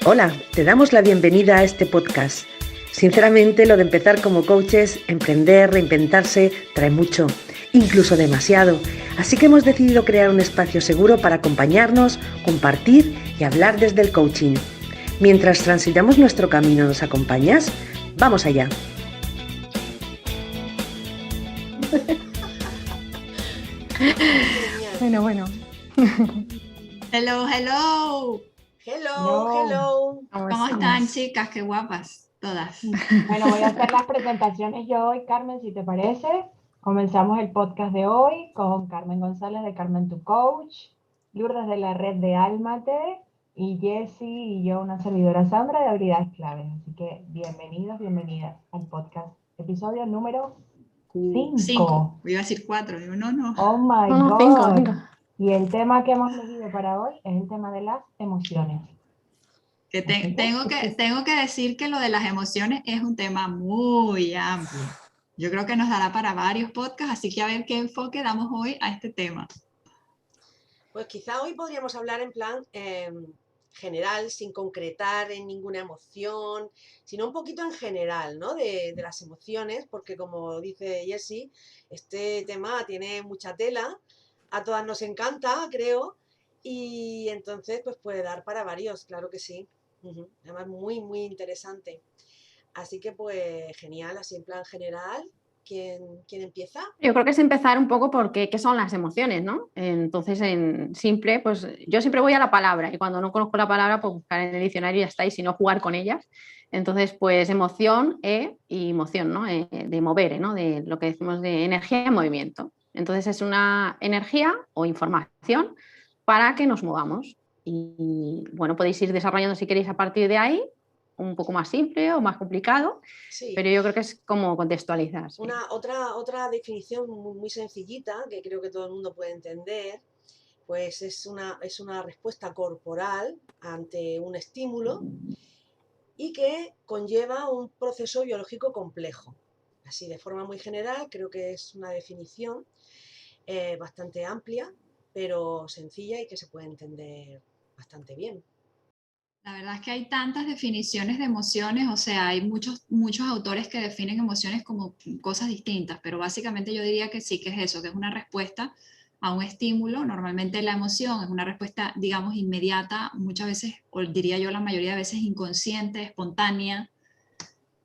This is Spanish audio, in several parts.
Hola, te damos la bienvenida a este podcast. Sinceramente, lo de empezar como coaches, emprender, reinventarse, trae mucho, incluso demasiado. Así que hemos decidido crear un espacio seguro para acompañarnos, compartir y hablar desde el coaching. Mientras transitamos nuestro camino, ¿nos acompañas? ¡Vamos allá! Bueno. Hello. Hello. ¿Cómo están, chicas? Qué guapas, todas. Bueno, voy a hacer las presentaciones yo hoy, Carmen, si te parece. Comenzamos el podcast de hoy con Carmen González de Carmen to Coach, Lourdes de la red de Álmate y Jessie y yo, una servidora Sandra de Habilidades Claves. Así que bienvenidas al podcast. Episodio número 5. Iba a decir 4. Digo, no. Oh my No, God. 5. Y el tema que hemos elegido para hoy es el tema de las emociones. Tengo que decir que lo de las emociones es un tema muy amplio. Yo creo que nos dará para varios podcasts, así que a ver qué enfoque damos hoy a este tema. Pues quizá hoy podríamos hablar en plan general, sin concretar en ninguna emoción, sino un poquito en general, ¿no? De las emociones, porque como dice Jessie, este tema tiene mucha tela, a todas nos encanta, creo, y entonces pues puede dar para varios, claro que sí. Además muy interesante. Así que pues genial, así en plan general. ¿Quién empieza? Yo creo que es empezar un poco por qué son las emociones, ¿no? Entonces, en simple, pues yo siempre voy a la palabra y cuando no conozco la palabra, pues buscar en el diccionario y ya está, y si no, jugar con ellas. Entonces, pues emoción y moción, ¿no? De mover, ¿no? De lo que decimos de energía en movimiento. Entonces, es una energía o información para que nos movamos. Y bueno, podéis ir desarrollando si queréis a partir de ahí, un poco más simple o más complicado, Sí. pero yo creo que es como contextualizar. Sí. Otra definición muy sencillita, que creo que todo el mundo puede entender, pues es una respuesta corporal ante un estímulo y que conlleva un proceso biológico complejo. Así, de forma muy general, creo que es una definición bastante amplia, pero sencilla y que se puede entender bastante bien. La verdad es que hay tantas definiciones de emociones, o sea, hay muchos autores que definen emociones como cosas distintas, pero básicamente yo diría que sí, que es eso, que es una respuesta a un estímulo. Normalmente la emoción es una respuesta, digamos, inmediata, muchas veces, o diría yo la mayoría de veces inconsciente, espontánea,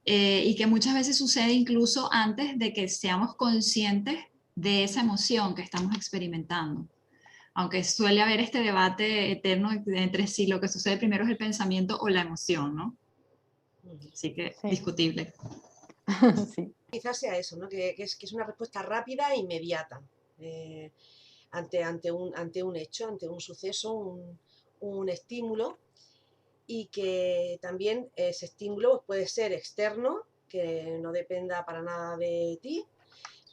y que muchas veces sucede incluso antes de que seamos conscientes de esa emoción que estamos experimentando. Aunque suele haber este debate eterno entre si lo que sucede primero es el pensamiento o la emoción, ¿no? Así que Sí. discutible. Sí. Quizás sea eso, ¿no? Que es una respuesta rápida e inmediata ante un hecho, ante un suceso, un estímulo, y que también ese estímulo puede ser externo, que no dependa para nada de ti,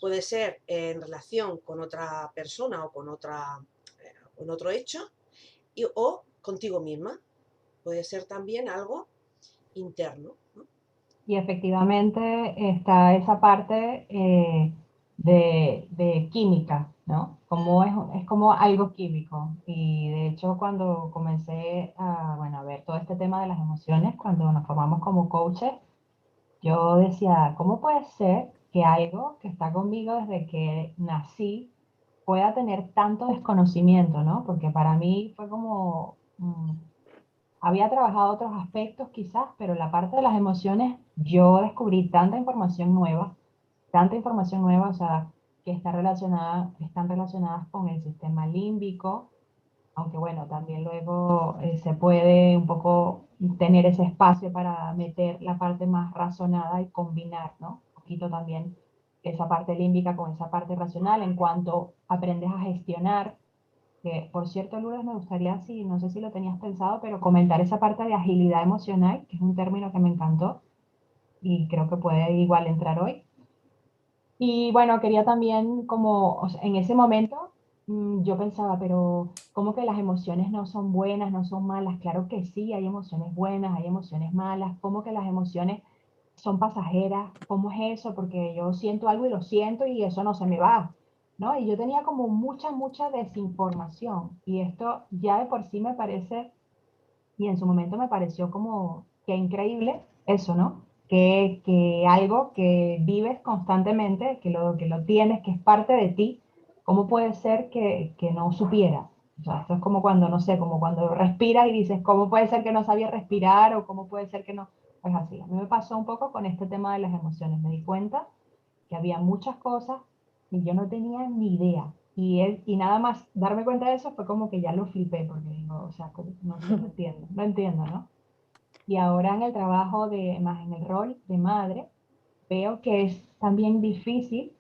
puede ser en relación con otra persona o con otro hecho, o contigo misma. Puede ser también algo interno, ¿no? Y efectivamente está esa parte de química, ¿no? Como es como algo químico. Y de hecho cuando comencé a ver todo este tema de las emociones, cuando nos formamos como coaches, yo decía, ¿cómo puede ser que algo que está conmigo desde que nací pueda tener tanto desconocimiento, ¿no? Porque para mí fue como... había trabajado otros aspectos quizás, pero la parte de las emociones, yo descubrí tanta información nueva, o sea, que están relacionadas con el sistema límbico, aunque bueno, también luego se puede un poco tener ese espacio para meter la parte más razonada y combinar, ¿no? Un poquito también esa parte límbica con esa parte racional en cuanto aprendes a gestionar que, por cierto, Lourdes, me gustaría, si, no sé si lo tenías pensado, pero comentar esa parte de agilidad emocional, que es un término que me encantó y creo que puede igual entrar hoy. Y bueno, quería también como, o sea, en ese momento yo pensaba, pero ¿cómo que las emociones no son buenas, no son malas? Claro que sí, hay emociones buenas, hay emociones malas. ¿Cómo que las emociones son pasajeras? ¿Cómo es eso? Porque yo siento algo y lo siento y eso no se me va, ¿no? Y yo tenía como mucha desinformación y esto ya de por sí me parece Y en su momento me pareció como que increíble eso, ¿no? Que algo que vives constantemente, que lo tienes, que es parte de ti, ¿cómo puede ser que no supieras? O sea, esto es como cuando, no sé, como cuando respiras y dices, ¿cómo puede ser que no sabía respirar? O ¿cómo puede ser que no? Pues así, a mí me pasó un poco con este tema de las emociones. Me di cuenta que había muchas cosas y yo no tenía ni idea. Y nada más darme cuenta de eso fue como que ya lo flipé, porque digo, o sea, no sé, no entiendo, ¿no? Y ahora en el trabajo más en el rol de madre, veo que es también difícil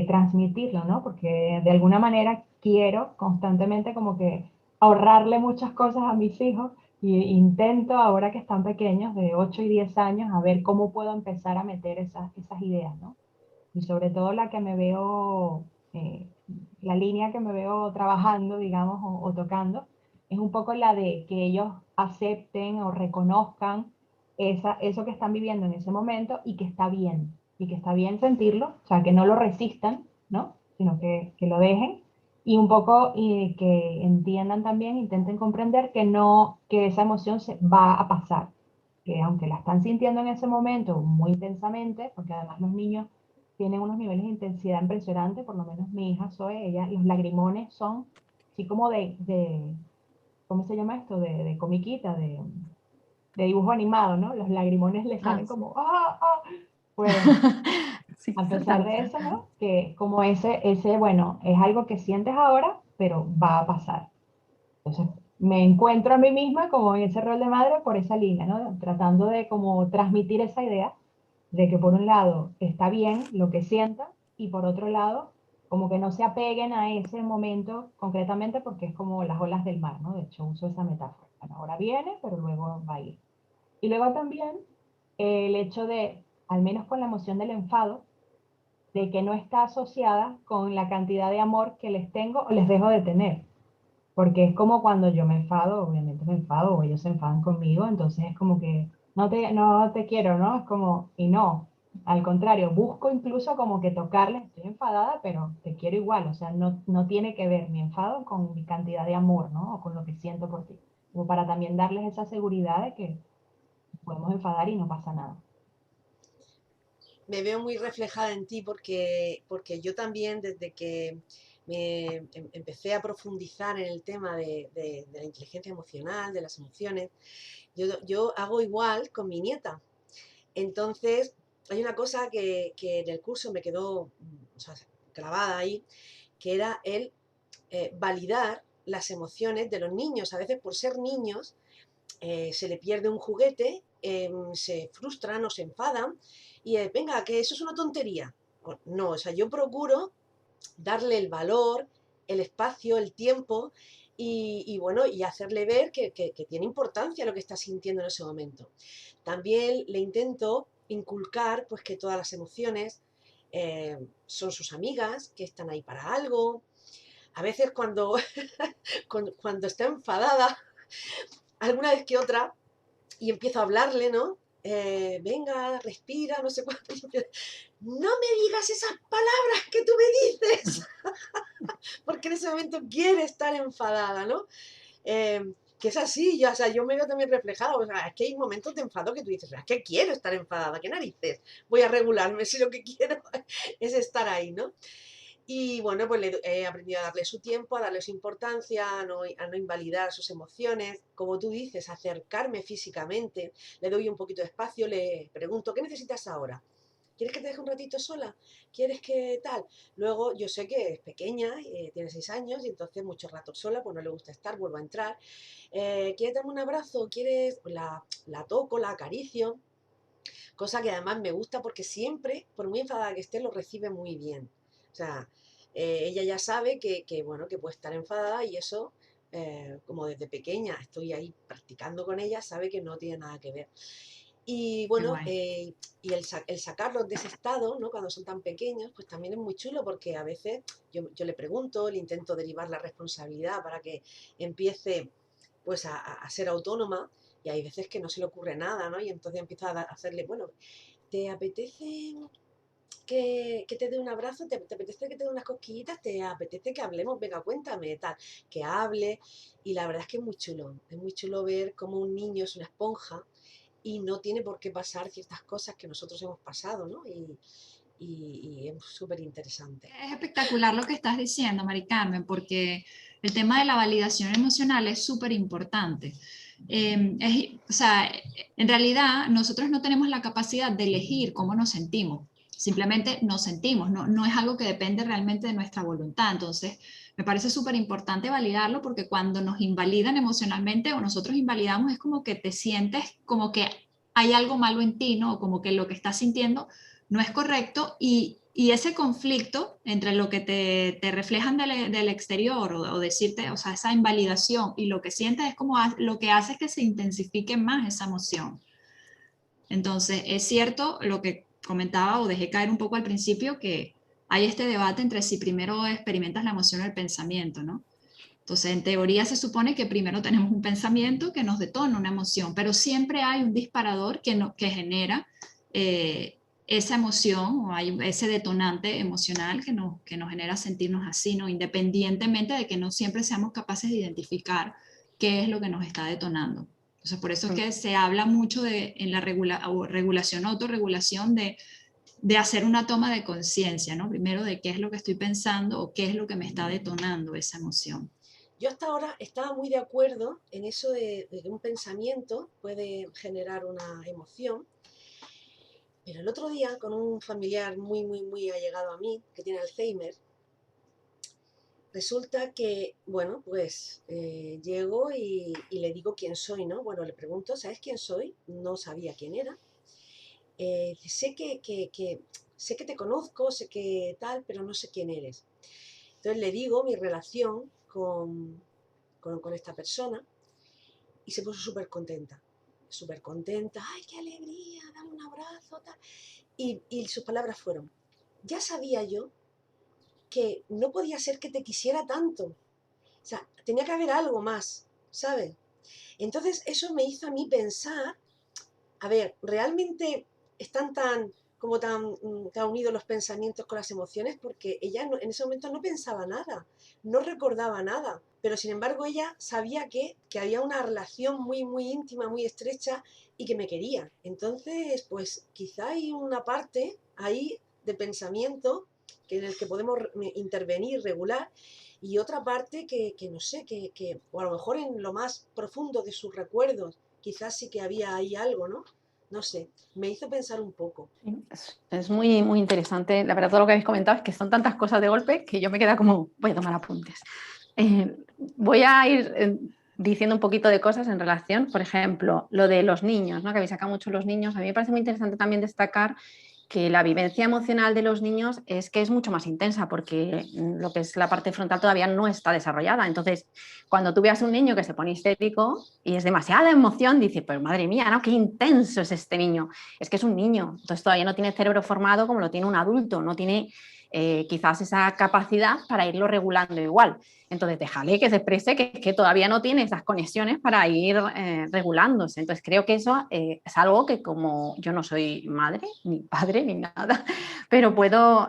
transmitirlo, ¿no? Porque de alguna manera quiero constantemente como que ahorrarle muchas cosas a mis hijos y intento ahora que están pequeños, de 8 y 10 años, a ver cómo puedo empezar a meter esas ideas, ¿no? Y sobre todo la que me veo, la línea que me veo trabajando, digamos, o tocando, es un poco la de que ellos acepten o reconozcan eso que están viviendo en ese momento y que está bien sentirlo, o sea, que no lo resistan, ¿no? Sino que lo dejen y un poco y que entiendan también, intenten comprender que no, que esa emoción se va a pasar, que aunque la están sintiendo en ese momento muy intensamente, porque además los niños tienen unos niveles de intensidad impresionantes, por lo menos mi hija Zoe, ella, los lagrimones son así como ¿cómo se llama esto? De comiquita, de dibujo animado, ¿no? Los lagrimones le Ah, salen sí. como, ¡ah, ah! Pues Sí, a pesar de totalmente. eso, ¿no? Que como bueno, es algo que sientes ahora, pero va a pasar. Entonces, me encuentro a mí misma como en ese rol de madre por esa línea, ¿no? Tratando de como transmitir esa idea de que por un lado está bien lo que sientan y por otro lado como que no se apeguen a ese momento concretamente porque es como las olas del mar, ¿no? De hecho, uso esa metáfora. Bueno, ahora viene, pero luego va a ir. Y luego también el hecho de, al menos con la emoción del enfado, de que no está asociada con la cantidad de amor que les tengo o les dejo de tener. Porque es como cuando yo me enfado, obviamente me enfado, o ellos se enfadan conmigo, entonces es como que no te quiero, ¿no? Es como, y no, al contrario, busco incluso como que tocarles, estoy enfadada, pero te quiero igual, o sea, no tiene que ver mi enfado con mi cantidad de amor, ¿no? O con lo que siento por ti. Como para también darles esa seguridad de que podemos enfadar y no pasa nada. Me veo muy reflejada en ti porque yo también desde que empecé a profundizar en el tema de la inteligencia emocional, de las emociones, yo hago igual con mi nieta. Entonces, hay una cosa que en el curso me quedó, o sea, grabada ahí, que era el validar las emociones de los niños. A veces por ser niños se le pierde un juguete, se frustran o se enfadan y venga, que eso es una tontería. No, o sea, yo procuro darle el valor, el espacio, el tiempo y bueno, y hacerle ver que tiene importancia lo que está sintiendo en ese momento. También le intento inculcar pues que todas las emociones son sus amigas, que están ahí para algo. A veces cuando está enfadada, alguna vez que otra, y empiezo a hablarle, ¿no? Venga, respira, no sé cuánto. No me digas esas palabras que tú me dices, porque en ese momento quiere estar enfadada, ¿no? Que es así, o sea, yo me veo también reflejada, o sea, es que hay momentos de enfado que tú dices, es que quiero estar enfadada, ¿qué narices? Voy a regularme si lo que quiero es estar ahí, ¿no? Y bueno, pues he aprendido a darle su tiempo, a darle su importancia, a no invalidar sus emociones. Como tú dices, acercarme físicamente, le doy un poquito de espacio, le pregunto, ¿qué necesitas ahora? ¿Quieres que te deje un ratito sola? ¿Quieres que tal? Luego yo sé que es pequeña, tiene 6 años y entonces mucho rato sola, pues no le gusta estar, vuelvo a entrar. ¿Quieres darme un abrazo? ¿Quieres? Pues la toco, la acaricio, cosa que además me gusta porque siempre, por muy enfadada que esté, lo recibe muy bien. O sea, ella ya sabe bueno, que puede estar enfadada y eso, como desde pequeña estoy ahí practicando con ella, sabe que no tiene nada que ver. Y Qué bueno, guay. y el sacarlos de ese estado, ¿no? Cuando son tan pequeños, pues también es muy chulo porque a veces yo le pregunto, le intento derivar la responsabilidad para que empiece pues a ser autónoma y hay veces que no se le ocurre nada, ¿no? Y entonces empiezo a hacerle, bueno, ¿te apetece que te dé un abrazo, te apetece que te dé unas cosquillitas, te apetece que hablemos, venga, cuéntame, tal, que hable. Y la verdad es que es muy chulo ver cómo un niño es una esponja y no tiene por qué pasar ciertas cosas que nosotros hemos pasado, ¿no? Y es súper interesante. Es espectacular lo que estás diciendo, Mari Carmen, porque el tema de la validación emocional es súper importante. O sea, en realidad nosotros no tenemos la capacidad de elegir cómo nos sentimos, simplemente nos sentimos, no es algo que depende realmente de nuestra voluntad. Entonces, me parece súper importante validarlo porque cuando nos invalidan emocionalmente o nosotros invalidamos es como que te sientes como que hay algo malo en ti, ¿no? Como que lo que estás sintiendo no es correcto y ese conflicto entre lo que te reflejan del exterior o decirte, o sea, esa invalidación y lo que sientes es como lo que hace es que se intensifique más esa emoción. Entonces, es cierto lo que comentaba o dejé caer un poco al principio, que hay este debate entre si primero experimentas la emoción o el pensamiento, ¿no? Entonces, en teoría se supone que primero tenemos un pensamiento que nos detona una emoción, pero siempre hay un disparador que genera esa emoción o hay ese detonante emocional que nos genera sentirnos así, ¿no? Independientemente de que no siempre seamos capaces de identificar qué es lo que nos está detonando. Entonces, por eso es que se habla mucho en la regulación, autorregulación de hacer una toma de conciencia, ¿no? Primero de qué es lo que estoy pensando o qué es lo que me está detonando esa emoción. Yo hasta ahora estaba muy de acuerdo en eso de que un pensamiento puede generar una emoción, pero el otro día con un familiar muy allegado a mí, que tiene Alzheimer, resulta que, bueno, pues llego y le digo quién soy, ¿no? Bueno, le pregunto, ¿sabes quién soy? No sabía quién era. Sé sé que te conozco, sé que tal, pero no sé quién eres. Entonces le digo mi relación con esta persona y se puso súper contenta, ¡ay, qué alegría! Dame un abrazo, tal. Y sus palabras fueron, ya sabía yo que no podía ser que te quisiera tanto. O sea, tenía que haber algo más, ¿sabes? Entonces eso me hizo a mí pensar, a ver, ¿realmente están tan unidos los pensamientos con las emociones? Porque ella en ese momento no pensaba nada, no recordaba nada, pero sin embargo ella sabía que había una relación muy íntima, muy estrecha y que me quería. Entonces, pues quizá hay una parte ahí de pensamiento en el que podemos intervenir, regular, y otra parte que no sé, o a lo mejor en lo más profundo de sus recuerdos, quizás sí que había ahí algo, ¿no? No sé, me hizo pensar un poco. Es muy interesante. La verdad, todo lo que habéis comentado es que son tantas cosas de golpe que yo me queda como, voy a tomar apuntes. Voy a ir diciendo un poquito de cosas en relación, por ejemplo, lo de los niños, ¿no? Que habéis sacado mucho los niños. A mí me parece muy interesante también destacar que la vivencia emocional de los niños es que es mucho más intensa porque lo que es la parte frontal todavía no está desarrollada. Entonces, cuando tú veas un niño que se pone histérico y es demasiada emoción, dices, pues madre mía, ¿no? Qué intenso es este niño. Es que es un niño, entonces todavía no tiene el cerebro formado como lo tiene un adulto, no tiene quizás esa capacidad para irlo regulando igual. Entonces, déjale que se exprese, que todavía no tiene esas conexiones para ir regulándose. Entonces, creo que eso es algo que como yo no soy madre, ni padre, ni nada, pero puedo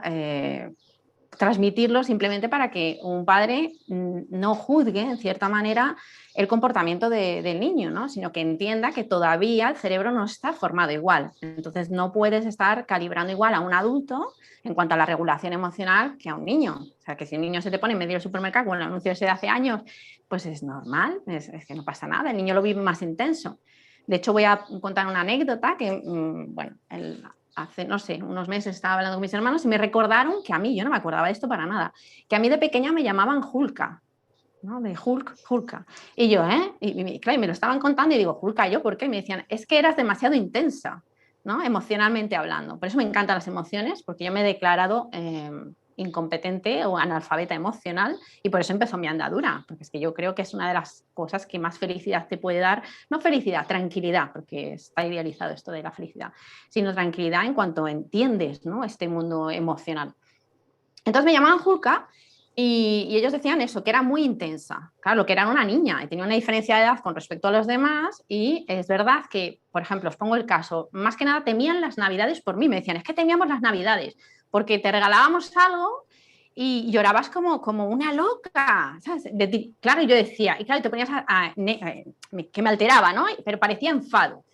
transmitirlo simplemente para que un padre no juzgue, en cierta manera, el comportamiento del niño, ¿no? Sino que entienda que todavía el cerebro no está formado igual. Entonces, no puedes estar calibrando igual a un adulto en cuanto a la regulación emocional que a un niño. O sea, que si un niño se te pone en medio del supermercado con el anuncio ese de hace años, pues es normal, es que no pasa nada, el niño lo vive más intenso. De hecho, voy a contar una anécdota que, bueno, hace, no sé, unos meses estaba hablando con mis hermanos y me recordaron que a mí, yo no me acordaba de esto para nada, que a mí de pequeña me llamaban Julka, ¿no? De Julka. Y yo, Y claro, me lo estaban contando y digo, Julka, ¿yo por qué? Y me decían, es que eras demasiado intensa, ¿no? Emocionalmente hablando. Por eso me encantan las emociones, porque yo me he declarado incompetente o analfabeta emocional y por eso empezó mi andadura, porque es que yo creo que es una de las cosas que más felicidad te puede dar, no felicidad, tranquilidad, porque está idealizado esto de la felicidad, sino tranquilidad en cuanto entiendes, ¿no? Este mundo emocional. Entonces me llamaban Julka Y ellos decían eso, que era muy intensa. Claro, que era una niña y tenía una diferencia de edad con respecto a los demás. Y es verdad que, por ejemplo, os pongo el caso, más que nada temían las Navidades por mí. Me decían, es que temíamos las Navidades porque te regalábamos algo y llorabas como una loca, ¿sabes? Claro, yo decía, y claro, te ponías que me alteraba, ¿no? Pero parecía enfado.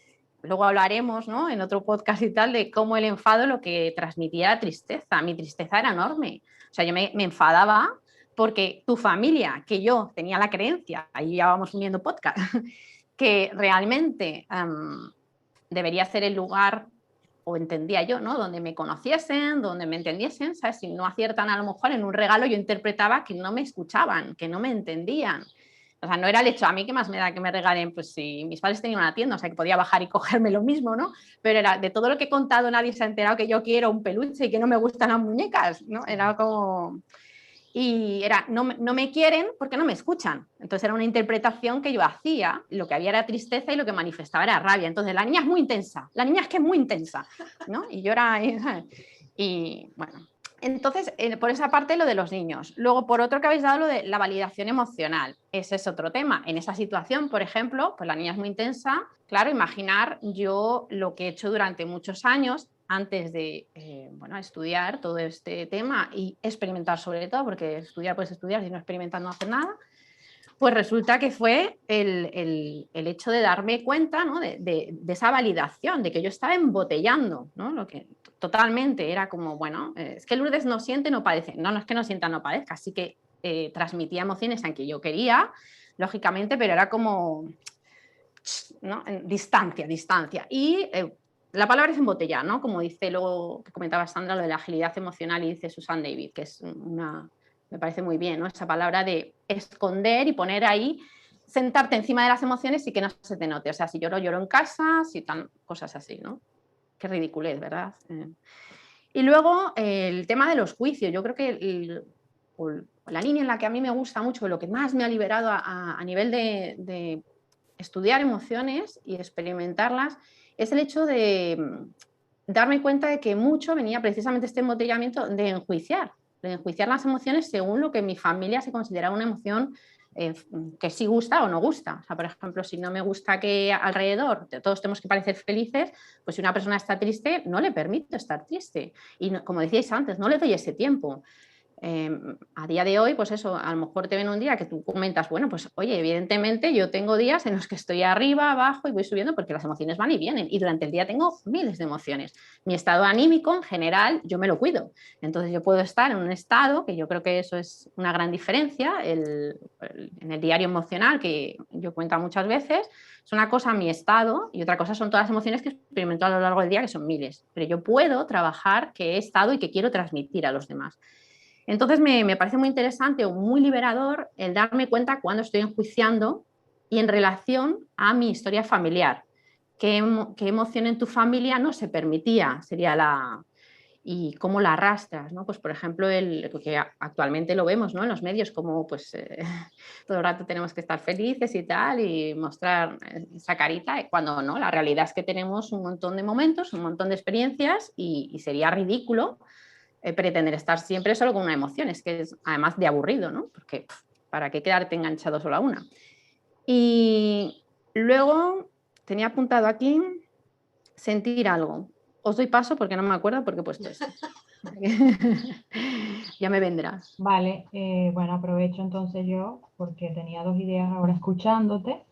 Luego hablaremos, ¿no?, en otro podcast y tal, de cómo el enfado lo que transmitía era tristeza. Mi tristeza era enorme. O sea, yo me enfadaba porque tu familia, que yo tenía la creencia, ahí ya vamos uniendo podcast, que realmente debería ser el lugar, o entendía yo, ¿no?, donde me conociesen, donde me entendiesen, ¿sabes? Si no aciertan a lo mejor en un regalo, yo interpretaba que no me escuchaban, que no me entendían. O sea, no era el hecho, a mí qué más me da que me regalen, pues si mis padres tenían una tienda, o sea, que podía bajar y cogerme lo mismo, ¿no? Pero era, de todo lo que he contado, nadie se ha enterado que yo quiero un peluche y que no me gustan las muñecas, ¿no? Era como... Y era, no me quieren porque no me escuchan. Entonces era una interpretación que yo hacía, lo que había era tristeza y lo que manifestaba era rabia. Entonces la niña es muy intensa, la niña es que es muy intensa, ¿no? Y yo era... Y bueno, entonces, por esa parte lo de los niños. Luego, por otro que habéis dado lo de la validación emocional. Ese es otro tema. En esa situación, por ejemplo, pues la niña es muy intensa. Claro, imaginar yo lo que he hecho durante muchos años antes de estudiar todo este tema y experimentar sobre todo, porque estudiar puedes estudiar, si no experimentas no haces nada. Pues resulta que fue el hecho de darme cuenta, ¿no?, de esa validación, de que yo estaba embotellando, ¿no? Lo que totalmente era como, bueno, es que Lourdes no siente, no padece. No, no es que no sienta, no padezca. Así que transmitía emociones aunque yo quería, lógicamente, pero era como, ¿no?, en distancia. Y la palabra es embotellar, ¿no? Como dice luego, que comentaba Sandra, lo de la agilidad emocional, y dice Susan David, que es me parece muy bien, ¿no? Esa palabra de esconder y poner ahí, sentarte encima de las emociones y que no se te note. O sea, si lloro, lloro en casa, si tan, cosas así, ¿no? Qué ridiculez, ¿verdad? Y luego el tema de los juicios. Yo creo que la línea en la que a mí me gusta mucho, lo que más me ha liberado a nivel de estudiar emociones y experimentarlas, es el hecho de darme cuenta de que mucho venía precisamente este embotellamiento de enjuiciar las emociones según lo que en mi familia se consideraba una emoción que sí gusta o no gusta. O sea, por ejemplo, si no me gusta que alrededor todos tenemos que parecer felices, pues si una persona está triste, no le permito estar triste. Y no, como decíais antes, no le doy ese tiempo. A día de hoy, pues eso, a lo mejor te ven un día que tú comentas, bueno, pues oye, evidentemente yo tengo días en los que estoy arriba, abajo y voy subiendo porque las emociones van y vienen y durante el día tengo miles de emociones. Mi estado anímico en general yo me lo cuido, entonces yo puedo estar en un estado, que yo creo que eso es una gran diferencia, en el diario emocional que yo cuento muchas veces, es una cosa mi estado y otra cosa son todas las emociones que experimento a lo largo del día, que son miles, pero yo puedo trabajar que he estado y que quiero transmitir a los demás. Entonces me parece muy interesante o muy liberador el darme cuenta cuando estoy enjuiciando y en relación a mi historia familiar. ¿Qué emoción en tu familia no se permitía? Sería y cómo la arrastras, ¿no? Pues por ejemplo, que actualmente lo vemos, ¿no?, en los medios, como pues todo el rato tenemos que estar felices y tal y mostrar esa carita, cuando no, la realidad es que tenemos un montón de momentos, un montón de experiencias y sería ridículo pretender estar siempre solo con una emoción, es que es además de aburrido, ¿no? Porque ¿para qué quedarte enganchado solo a una? Y luego tenía apuntado aquí sentir algo. Os doy paso porque no me acuerdo porque he puesto esto. Ya me vendrás. Vale, bueno, aprovecho entonces yo porque tenía dos ideas ahora escuchándote.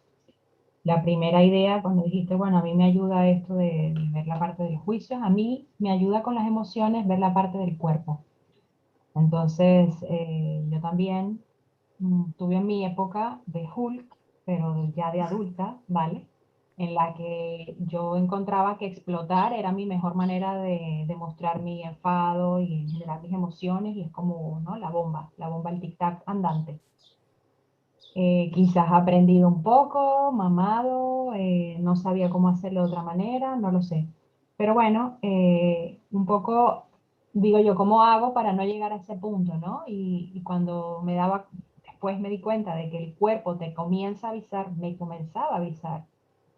La primera idea, cuando dijiste, bueno, a mí me ayuda esto de ver la parte del juicio, a mí me ayuda con las emociones ver la parte del cuerpo. Entonces, yo también tuve mi época de Hulk, pero ya de adulta, ¿vale? En la que yo encontraba que explotar era mi mejor manera de demostrar mi enfado y generar mis emociones, y es como, ¿no?, la bomba, el tic-tac andante. Quizás aprendido un poco, mamado, no sabía cómo hacerlo de otra manera, no lo sé. Pero bueno, un poco, digo yo, ¿cómo hago para no llegar a ese punto, no? Y cuando después me di cuenta de que el cuerpo te comienza a avisar, me comenzaba a avisar,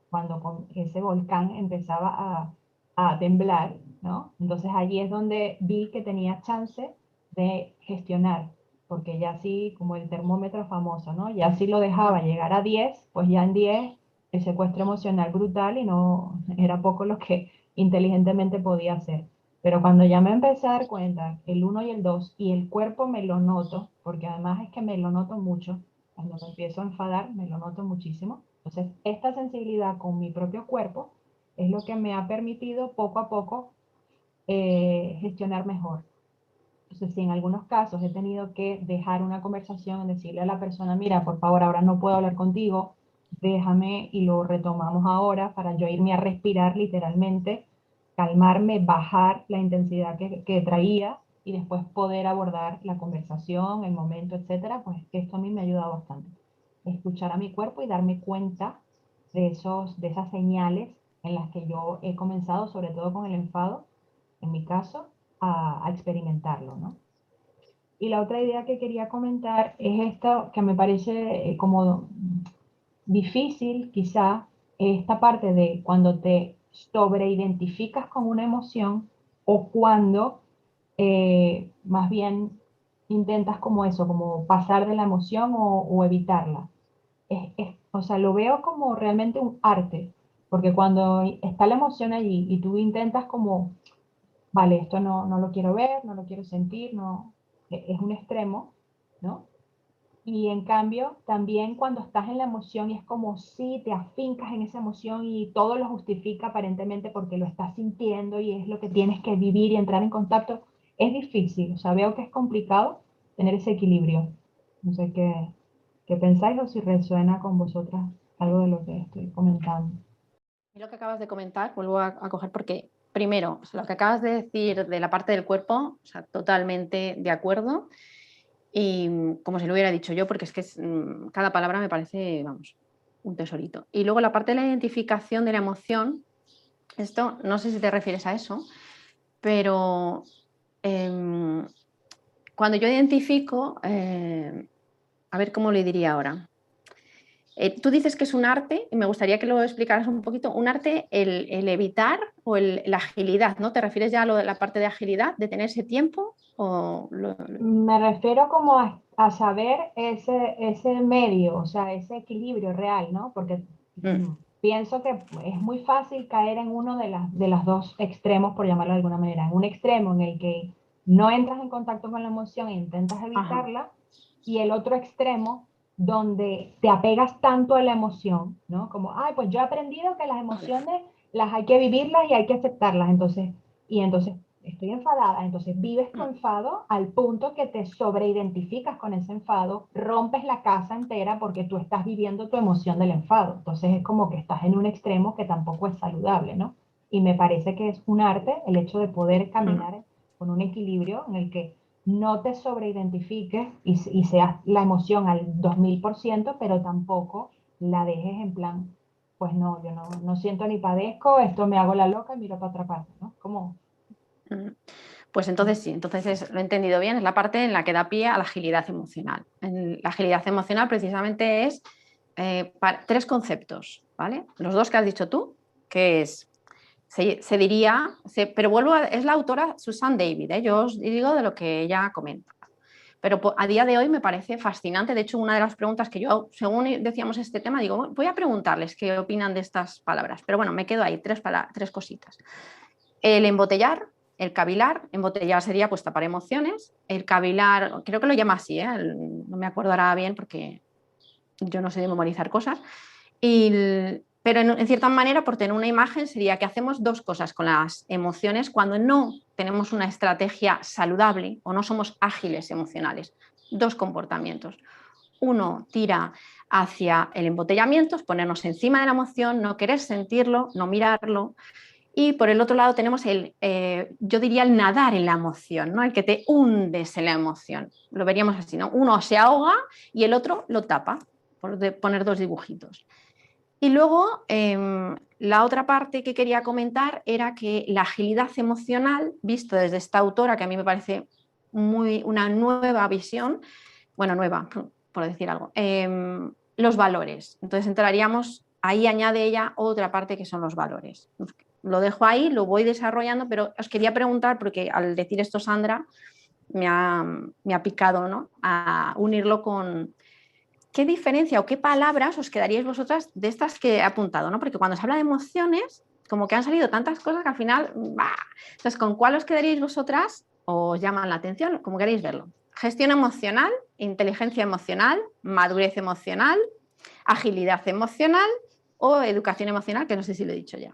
cuando con ese volcán empezaba a temblar, ¿no? Entonces allí es donde vi que tenía chance de gestionar porque ya sí, como el termómetro famoso, ¿no? Ya si lo dejaba llegar a 10, pues ya en 10 el secuestro emocional brutal y no era poco lo que inteligentemente podía hacer. Pero cuando ya me empecé a dar cuenta, el uno y el 2 y el cuerpo me lo noto, porque además es que me lo noto mucho, cuando me empiezo a enfadar, me lo noto muchísimo. Entonces, esta sensibilidad con mi propio cuerpo es lo que me ha permitido poco a poco gestionar mejor. Entonces, si en algunos casos he tenido que dejar una conversación, decirle a la persona, mira, por favor, ahora no puedo hablar contigo, déjame y lo retomamos ahora para yo irme a respirar literalmente, calmarme, bajar la intensidad que traía y después poder abordar la conversación, el momento, etcétera, pues esto a mí me ha ayudado bastante. Escuchar a mi cuerpo y darme cuenta de esas señales en las que yo he comenzado, sobre todo con el enfado, en mi caso, a experimentarlo, ¿no? Y la otra idea que quería comentar es esto que me parece como difícil, quizá, esta parte de cuando te sobreidentificas con una emoción o cuando más bien intentas como eso, como pasar de la emoción o evitarla. O sea, lo veo como realmente un arte, porque cuando está la emoción allí y tú intentas como vale, esto no lo quiero ver, no lo quiero sentir, no, es un extremo, ¿no? Y en cambio, también cuando estás en la emoción y es como si te afincas en esa emoción y todo lo justifica aparentemente porque lo estás sintiendo y es lo que tienes que vivir y entrar en contacto, es difícil, o sea, veo que es complicado tener ese equilibrio. No sé qué pensáis o si resuena con vosotras algo de lo que estoy comentando. Y lo que acabas de comentar, vuelvo a coger porque, primero, o sea, lo que acabas de decir de la parte del cuerpo, o sea, totalmente de acuerdo. Y como si lo hubiera dicho yo, porque es que cada palabra me parece, vamos, un tesorito. Y luego la parte de la identificación de la emoción, esto no sé si te refieres a eso, pero cuando yo identifico, a ver cómo le diría ahora. Tú dices que es un arte, y me gustaría que lo explicaras un poquito, un arte el evitar o la agilidad, ¿no? ¿Te refieres ya a lo de la parte de agilidad, de tener ese tiempo? Me refiero como a saber ese medio, o sea, ese equilibrio real, ¿no? Porque pienso que es muy fácil caer en uno de las dos extremos, por llamarlo de alguna manera. En un extremo en el que no entras en contacto con la emoción e intentas evitarla, ajá, y el otro extremo donde te apegas tanto a la emoción, ¿no? Como, ay, pues yo he aprendido que las emociones las hay que vivirlas y hay que aceptarlas, entonces estoy enfadada, entonces vives tu enfado al punto que te sobreidentificas con ese enfado, rompes la casa entera porque tú estás viviendo tu emoción del enfado. Entonces es como que estás en un extremo que tampoco es saludable, ¿no? Y me parece que es un arte el hecho de poder caminar con un equilibrio en el que no te sobreidentifiques y seas la emoción al 2000%, pero tampoco la dejes en plan, pues no, yo no siento ni padezco, esto me hago la loca y miro para otra parte, ¿no? Como pues entonces sí, entonces lo he entendido bien, es la parte en la que da pie a la agilidad emocional. La agilidad emocional precisamente es tres conceptos, ¿vale? Los dos que has dicho tú, que es, se diría, pero vuelvo es la autora Susan David, yo os digo de lo que ella comenta. Pero a día de hoy me parece fascinante, de hecho una de las preguntas que yo, según decíamos este tema, digo, voy a preguntarles qué opinan de estas palabras, pero bueno, me quedo ahí, tres cositas. El embotellar, el cavilar, embotellar sería pues tapar emociones, el cavilar, creo que lo llama así, no me acuerdo ahora bien porque yo no sé de memorizar cosas, pero en cierta manera, por tener una imagen, sería que hacemos dos cosas con las emociones cuando no tenemos una estrategia saludable o no somos ágiles emocionales. Dos comportamientos. Uno tira hacia el embotellamiento, es ponernos encima de la emoción, no querer sentirlo, no mirarlo. Y por el otro lado tenemos yo diría el nadar en la emoción, ¿no? El que te hundes en la emoción. Lo veríamos así, ¿no? Uno se ahoga y el otro lo tapa, por poner dos dibujitos. Y luego la otra parte que quería comentar era que la agilidad emocional, visto desde esta autora, que a mí me parece una nueva visión, bueno, nueva, por decir algo, los valores. Entonces entraríamos, ahí añade ella otra parte que son los valores. Lo dejo ahí, lo voy desarrollando, pero os quería preguntar, porque al decir esto Sandra, me ha picado, ¿no? A unirlo con qué diferencia o qué palabras os quedaríais vosotras de estas que he apuntado, ¿no? Porque cuando se habla de emociones, como que han salido tantas cosas que al final, ¡bah! Entonces, ¿con cuál os quedaríais vosotras o os llaman la atención? Como queréis verlo. Gestión emocional, inteligencia emocional, madurez emocional, agilidad emocional o educación emocional, que no sé si lo he dicho ya.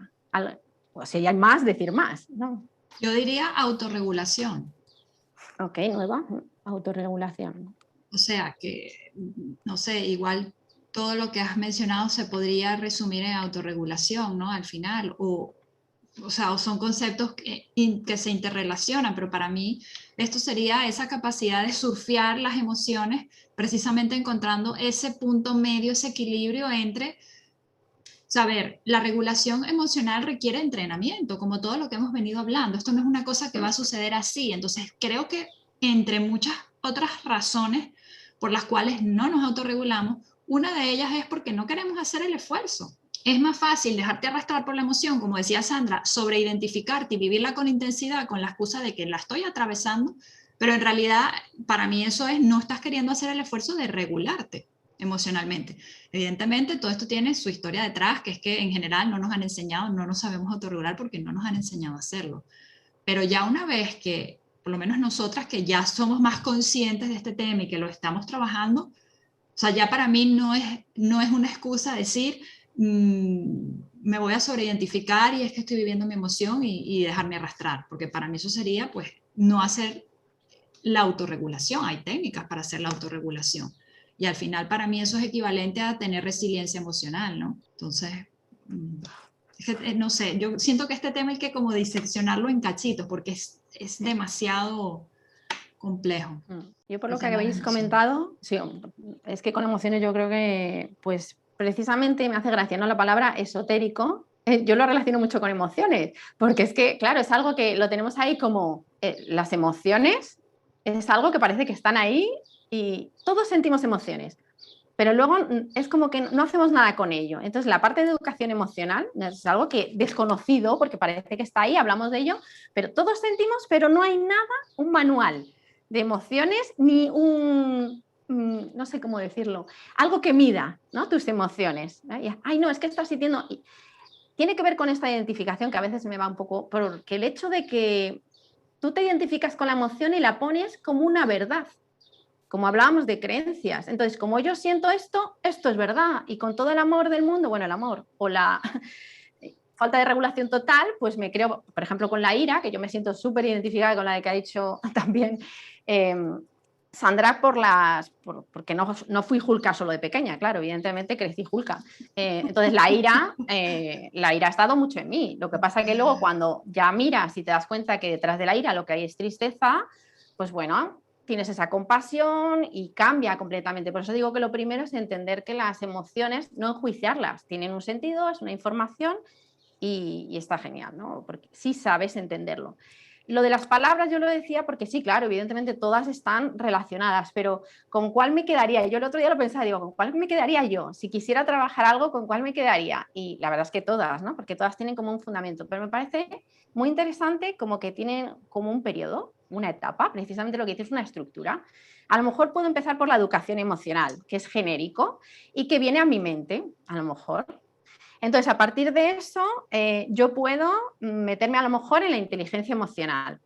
O si hay más, decir más, ¿no? Yo diría autorregulación. Ok, nueva, autorregulación. O sea que, no sé, igual todo lo que has mencionado se podría resumir en autorregulación, ¿no? Al final, o sea, o son conceptos que se interrelacionan, pero para mí esto sería esa capacidad de surfear las emociones, precisamente encontrando ese punto medio, ese equilibrio entre saber, la regulación emocional requiere entrenamiento, como todo lo que hemos venido hablando. Esto no es una cosa que va a suceder así. Entonces, creo que entre muchas otras razones por las cuales no nos autorregulamos, una de ellas es porque no queremos hacer el esfuerzo. Es más fácil dejarte arrastrar por la emoción, como decía Sandra, sobreidentificarte y vivirla con intensidad con la excusa de que la estoy atravesando, pero en realidad para mí eso es no estás queriendo hacer el esfuerzo de regularte emocionalmente. Evidentemente todo esto tiene su historia detrás, que es que en general no nos han enseñado, no nos sabemos autorregular porque no nos han enseñado a hacerlo. Pero ya una vez que, por lo menos nosotras que ya somos más conscientes de este tema y que lo estamos trabajando, o sea, ya para mí no es una excusa decir, me voy a sobreidentificar y es que estoy viviendo mi emoción y dejarme arrastrar, porque para mí eso sería pues no hacer la autorregulación. Hay técnicas para hacer la autorregulación. Y al final para mí eso es equivalente a tener resiliencia emocional, ¿no? Entonces, es que, no sé, yo siento que este tema hay que como diseccionarlo en cachitos porque es demasiado complejo. Yo por lo que habéis comentado, sí, es que con emociones yo creo que pues precisamente me hace gracia, ¿no? La palabra esotérico, yo lo relaciono mucho con emociones, porque es que, claro, es algo que lo tenemos ahí como las emociones, es algo que parece que están ahí y todos sentimos emociones, pero luego es como que no hacemos nada con ello. Entonces la parte de educación emocional es algo que desconocido, porque parece que está ahí, hablamos de ello, pero todos sentimos, pero no hay nada, un manual de emociones ni un, no sé cómo decirlo, algo que mida, ¿no? Tus emociones. Ay, no, es que estás sintiendo... Tiene que ver con esta identificación que a veces me va un poco, porque el hecho de que tú te identificas con la emoción y la pones como una verdad, como hablábamos de creencias. Entonces, como yo siento esto, esto es verdad. Y con todo el amor del mundo, bueno, el amor o la falta de regulación total, pues me creo, por ejemplo, con la ira, que yo me siento súper identificada con la de que ha dicho también Sandra, porque no fui Julka solo de pequeña, claro, evidentemente crecí Julka. Entonces la ira ha estado mucho en mí. Lo que pasa es que luego cuando ya miras y te das cuenta que detrás de la ira lo que hay es tristeza, pues bueno, tienes esa compasión y cambia completamente. Por eso digo que lo primero es entender que las emociones, no enjuiciarlas, tienen un sentido, es una información y está genial, ¿no? Porque sí sabes entenderlo. Lo de las palabras yo lo decía porque sí, claro, evidentemente todas están relacionadas, pero ¿con cuál me quedaría? Yo el otro día lo pensaba, digo, ¿con cuál me quedaría yo? Si quisiera trabajar algo, ¿con cuál me quedaría? Y la verdad es que todas, ¿no? Porque todas tienen como un fundamento, pero me parece muy interesante como que tienen como un periodo, una etapa, precisamente lo que dices, una estructura. A lo mejor puedo empezar por la educación emocional, que es genérico y que viene a mi mente, a lo mejor. Entonces, a partir de eso, yo puedo meterme a lo mejor en la inteligencia emocional,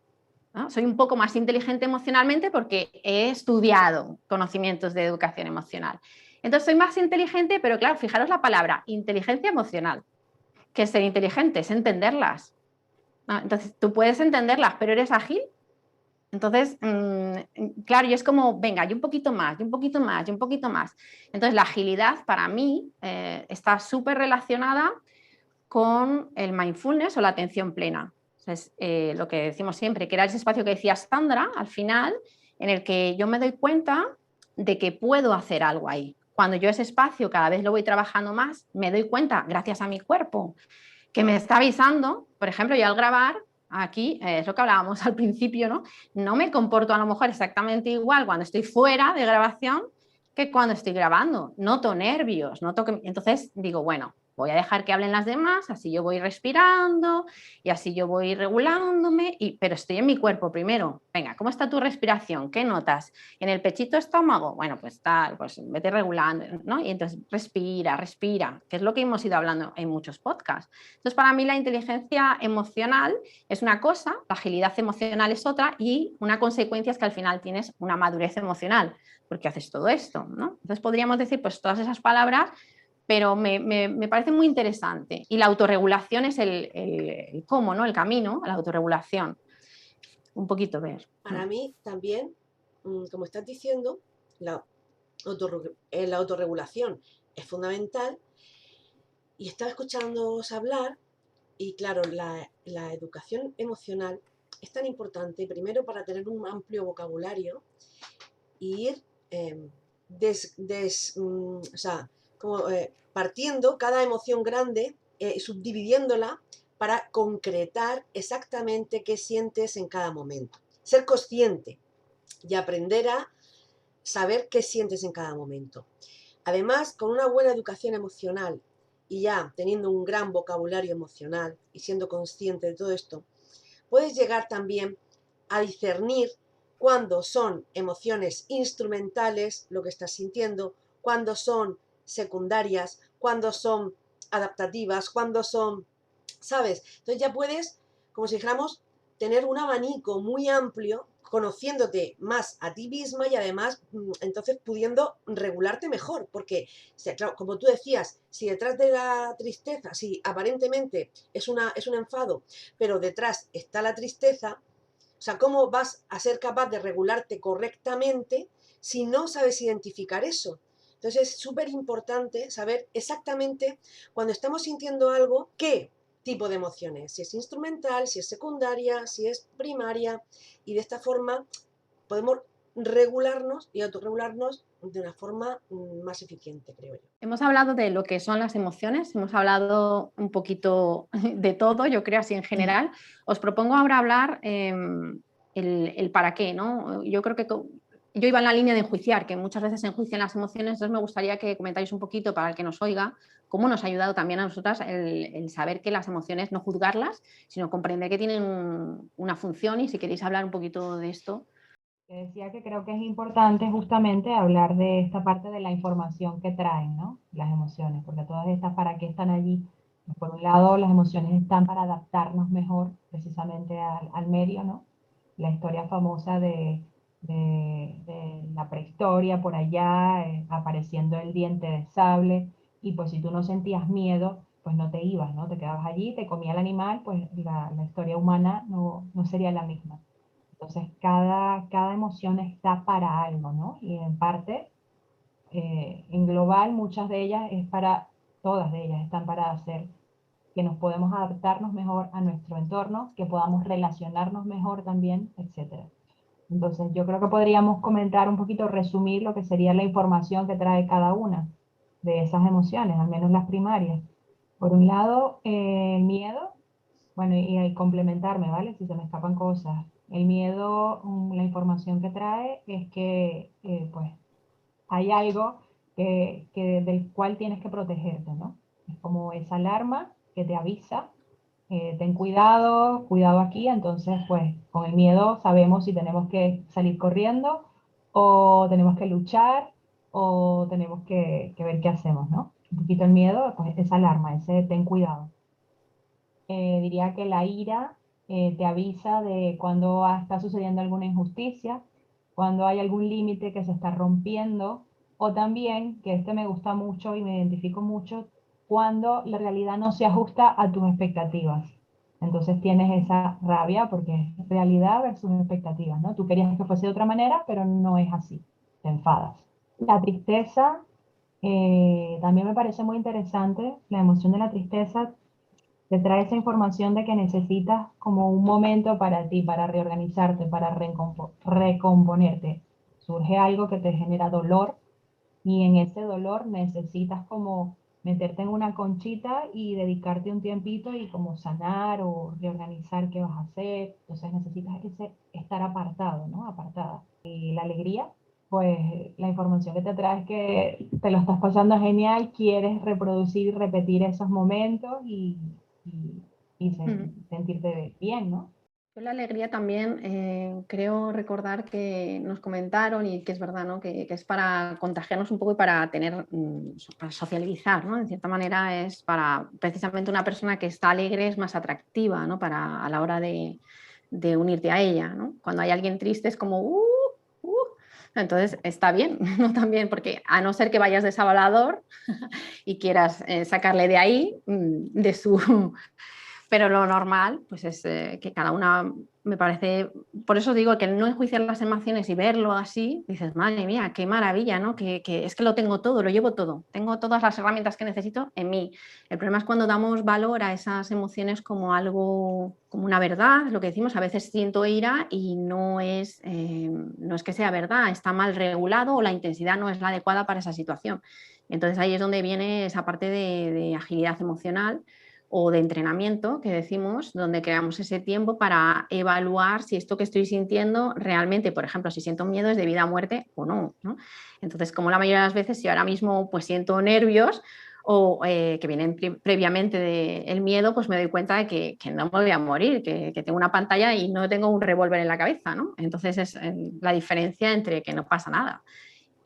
¿no? Soy un poco más inteligente emocionalmente porque he estudiado conocimientos de educación emocional. Entonces, soy más inteligente, pero claro, fijaros la palabra, inteligencia emocional. ¿Qué es ser inteligente? Es entenderlas, ¿no? Entonces, tú puedes entenderlas, pero ¿eres ágil? Entonces, claro, y es como, venga, y un poquito más, y un poquito más, y un poquito más. Entonces, la agilidad para mí está súper relacionada con el mindfulness o la atención plena. Es lo que decimos siempre, que era ese espacio que decía Sandra al final, en el que yo me doy cuenta de que puedo hacer algo ahí. Cuando yo ese espacio cada vez lo voy trabajando más, me doy cuenta, gracias a mi cuerpo, que me está avisando. Por ejemplo, yo al grabar, aquí es lo que hablábamos al principio, ¿no? No me comporto a lo mejor exactamente igual cuando estoy fuera de grabación que cuando estoy grabando. Noto nervios, noto que... Entonces digo, bueno, voy a dejar que hablen las demás, así yo voy respirando y así yo voy regulándome, pero estoy en mi cuerpo primero. Venga, ¿cómo está tu respiración? ¿Qué notas? ¿En el pechito estómago? Bueno, pues tal, pues vete regulando, ¿no? Y entonces respira, que es lo que hemos ido hablando en muchos podcasts. Entonces, para mí la inteligencia emocional es una cosa, la agilidad emocional es otra, y una consecuencia es que al final tienes una madurez emocional, porque haces todo esto, ¿no? Entonces podríamos decir pues todas esas palabras, pero me parece muy interesante. Y la autorregulación es el cómo, ¿no? El camino a la autorregulación. Un poquito ver. Para mí también, como estás diciendo, la, la autorregulación es fundamental. Y estaba escuchándoos hablar y claro, la educación emocional es tan importante, primero para tener un amplio vocabulario y ir o sea, como, partiendo cada emoción grande, subdividiéndola para concretar exactamente qué sientes en cada momento. Ser consciente y aprender a saber qué sientes en cada momento. Además, con una buena educación emocional y ya teniendo un gran vocabulario emocional y siendo consciente de todo esto, puedes llegar también a discernir cuándo son emociones instrumentales, lo que estás sintiendo, cuándo son secundarias, cuándo son adaptativas, cuándo son, ¿sabes? Entonces ya puedes, como si dijéramos, tener un abanico muy amplio, conociéndote más a ti misma y además entonces pudiendo regularte mejor, porque claro, como tú decías, si detrás de la tristeza, si aparentemente es un enfado, pero detrás está la tristeza, o sea, ¿cómo vas a ser capaz de regularte correctamente si no sabes identificar eso? Entonces es súper importante saber exactamente cuando estamos sintiendo algo, qué tipo de emociones, si es instrumental, si es secundaria, si es primaria, y de esta forma podemos regularnos y autorregularnos de una forma más eficiente, creo yo. Hemos hablado de lo que son las emociones, hemos hablado un poquito de todo, yo creo, así en general. Os propongo ahora hablar el para qué, ¿no? Yo creo que yo iba en la línea de enjuiciar, que muchas veces se enjuician las emociones, entonces me gustaría que comentáis un poquito para el que nos oiga cómo nos ha ayudado también a nosotras el saber que las emociones, no juzgarlas, sino comprender que tienen una función, y si queréis hablar un poquito de esto. Te decía que creo que es importante justamente hablar de esta parte de la información que traen, ¿no? Las emociones, porque todas estas, ¿para qué están allí? Pues por un lado, las emociones están para adaptarnos mejor precisamente al medio, ¿no? La historia famosa de la prehistoria por allá, apareciendo el diente de sable, y pues si tú no sentías miedo, pues no te ibas, ¿no? Te quedabas allí, te comía el animal, pues la historia humana no sería la misma. Entonces, cada emoción está para algo, ¿no? Y en parte, en global, muchas de ellas todas de ellas están para hacer que nos podemos adaptarnos mejor a nuestro entorno, que podamos relacionarnos mejor también, etcétera. Entonces, yo creo que podríamos comentar un poquito, resumir lo que sería la información que trae cada una de esas emociones, al menos las primarias. Por un lado, el miedo, bueno, y complementarme, ¿vale? Si se me escapan cosas. El miedo, la información que trae es que, pues, hay algo del cual tienes que protegerte, ¿no? Es como esa alarma que te avisa, ten cuidado, cuidado aquí. Entonces, pues, con el miedo sabemos si tenemos que salir corriendo o tenemos que luchar o tenemos que ver qué hacemos, ¿no? Un poquito el miedo, pues, esa alarma, ese ten cuidado. Diría que la ira te avisa de cuando está sucediendo alguna injusticia, cuando hay algún límite que se está rompiendo, o también, que este me gusta mucho y me identifico mucho, cuando la realidad no se ajusta a tus expectativas. Entonces tienes esa rabia porque es realidad versus expectativas, ¿no? Tú querías que fuese de otra manera, pero no es así. Te enfadas. La tristeza también me parece muy interesante. La emoción de la tristeza te trae esa información de que necesitas como un momento para ti, para reorganizarte, para recomponerte. Surge algo que te genera dolor y en ese dolor necesitas como meterte en una conchita y dedicarte un tiempito y como sanar o reorganizar qué vas a hacer. Entonces necesitas estar apartado, ¿no? Apartada. Y la alegría, pues la información que te trae es que te lo estás pasando genial, quieres reproducir y repetir esos momentos sentirte bien, ¿no? Yo la alegría también creo recordar que nos comentaron y que es verdad, ¿no? Que es para contagiarnos un poco y para tener, para socializar, ¿no? En cierta manera es para precisamente una persona que está alegre es más atractiva, ¿no? Para a la hora de unirte a ella, ¿no? Cuando hay alguien triste es como entonces está bien, ¿no? También porque a no ser que vayas de Salvador y quieras sacarle de ahí, de su pero lo normal pues es que cada una, me parece, por eso digo que no enjuiciar las emociones y verlo así, dices, madre mía, qué maravilla, ¿no? Que es que lo tengo todo, lo llevo todo, tengo todas las herramientas que necesito en mí. El problema es cuando damos valor a esas emociones como algo, como una verdad, lo que decimos, a veces siento ira y no es que sea verdad, está mal regulado o la intensidad no es la adecuada para esa situación. Entonces ahí es donde viene esa parte de agilidad emocional o de entrenamiento que decimos, donde creamos ese tiempo para evaluar si esto que estoy sintiendo realmente, por ejemplo, si siento miedo es de vida a muerte o no, ¿no? Entonces, como la mayoría de las veces, si ahora mismo pues siento nervios o que vienen previamente del miedo, pues me doy cuenta de que no me voy a morir, que tengo una pantalla y no tengo un revólver en la cabeza, ¿no? Entonces es la diferencia entre que no pasa nada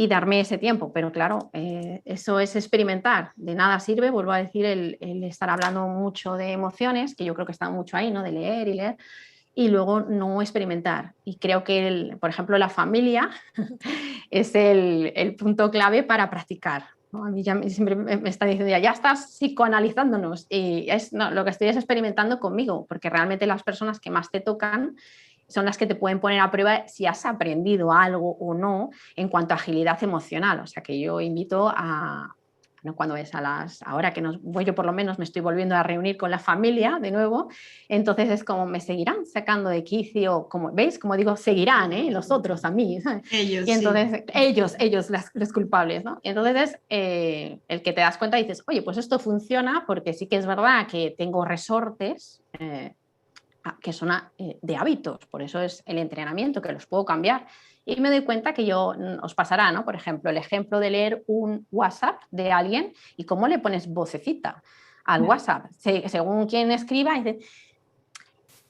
y darme ese tiempo. Pero claro, eso es experimentar. De nada sirve, vuelvo a decir, el estar hablando mucho de emociones, que yo creo que está mucho ahí, ¿no? De leer y leer, y luego no experimentar. Y creo que, por ejemplo, la familia es el punto clave para practicar. ¿No? A mí ya siempre me está diciendo, ya estás psicoanalizándonos. Y no, lo que estoy es experimentando conmigo, porque realmente las personas que más te tocan son las que te pueden poner a prueba si has aprendido algo o no en cuanto a agilidad emocional. O sea que yo invito a, ¿no? Cuando es ahora que yo por lo menos me estoy volviendo a reunir con la familia de nuevo, entonces es como me seguirán sacando de quicio, como veis, como digo, seguirán, los otros a mí. Ellos, Y entonces sí. ellos los culpables, ¿no? Y entonces es el que te das cuenta y dices, oye, pues esto funciona porque sí que es verdad que tengo resortes que son de hábitos, por eso es el entrenamiento, que los puedo cambiar. Y me doy cuenta que os pasará, ¿no? Por ejemplo, el ejemplo de leer un WhatsApp de alguien y cómo le pones vocecita al WhatsApp. Según quien escriba, dice,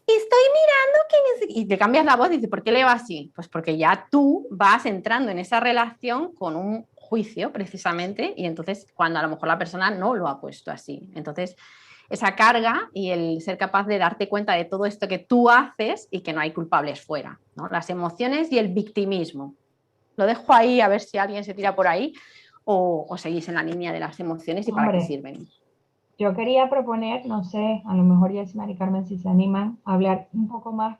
estoy mirando y te cambias la voz y dices, ¿por qué leo así? Pues porque ya tú vas entrando en esa relación con un juicio precisamente y entonces cuando a lo mejor la persona no lo ha puesto así. Entonces esa carga y el ser capaz de darte cuenta de todo esto que tú haces y que no hay culpables fuera, ¿no? Las emociones y el victimismo. Lo dejo ahí a ver si alguien se tira por ahí o seguís en la línea de las emociones y para qué Hombre, sirven. yo quería proponer, no sé, a lo mejor Yesmar y Carmen si se animan, a hablar un poco más.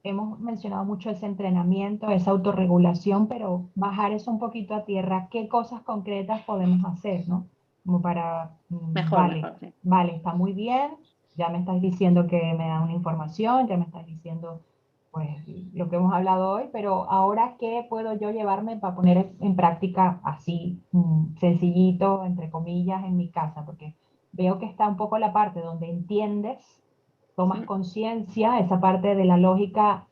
Hemos mencionado mucho ese entrenamiento, esa autorregulación, pero bajar eso un poquito a tierra. ¿Qué cosas concretas podemos hacer, no? Como para, Mejor, sí. vale, está muy bien, ya me estás diciendo que me da una información, ya me estás diciendo, pues, lo que hemos hablado hoy, pero ahora, ¿qué puedo yo llevarme para poner en práctica así, sencillito, entre comillas, en mi casa? Porque veo que está un poco la parte donde entiendes, tomas conciencia, esa parte de la lógica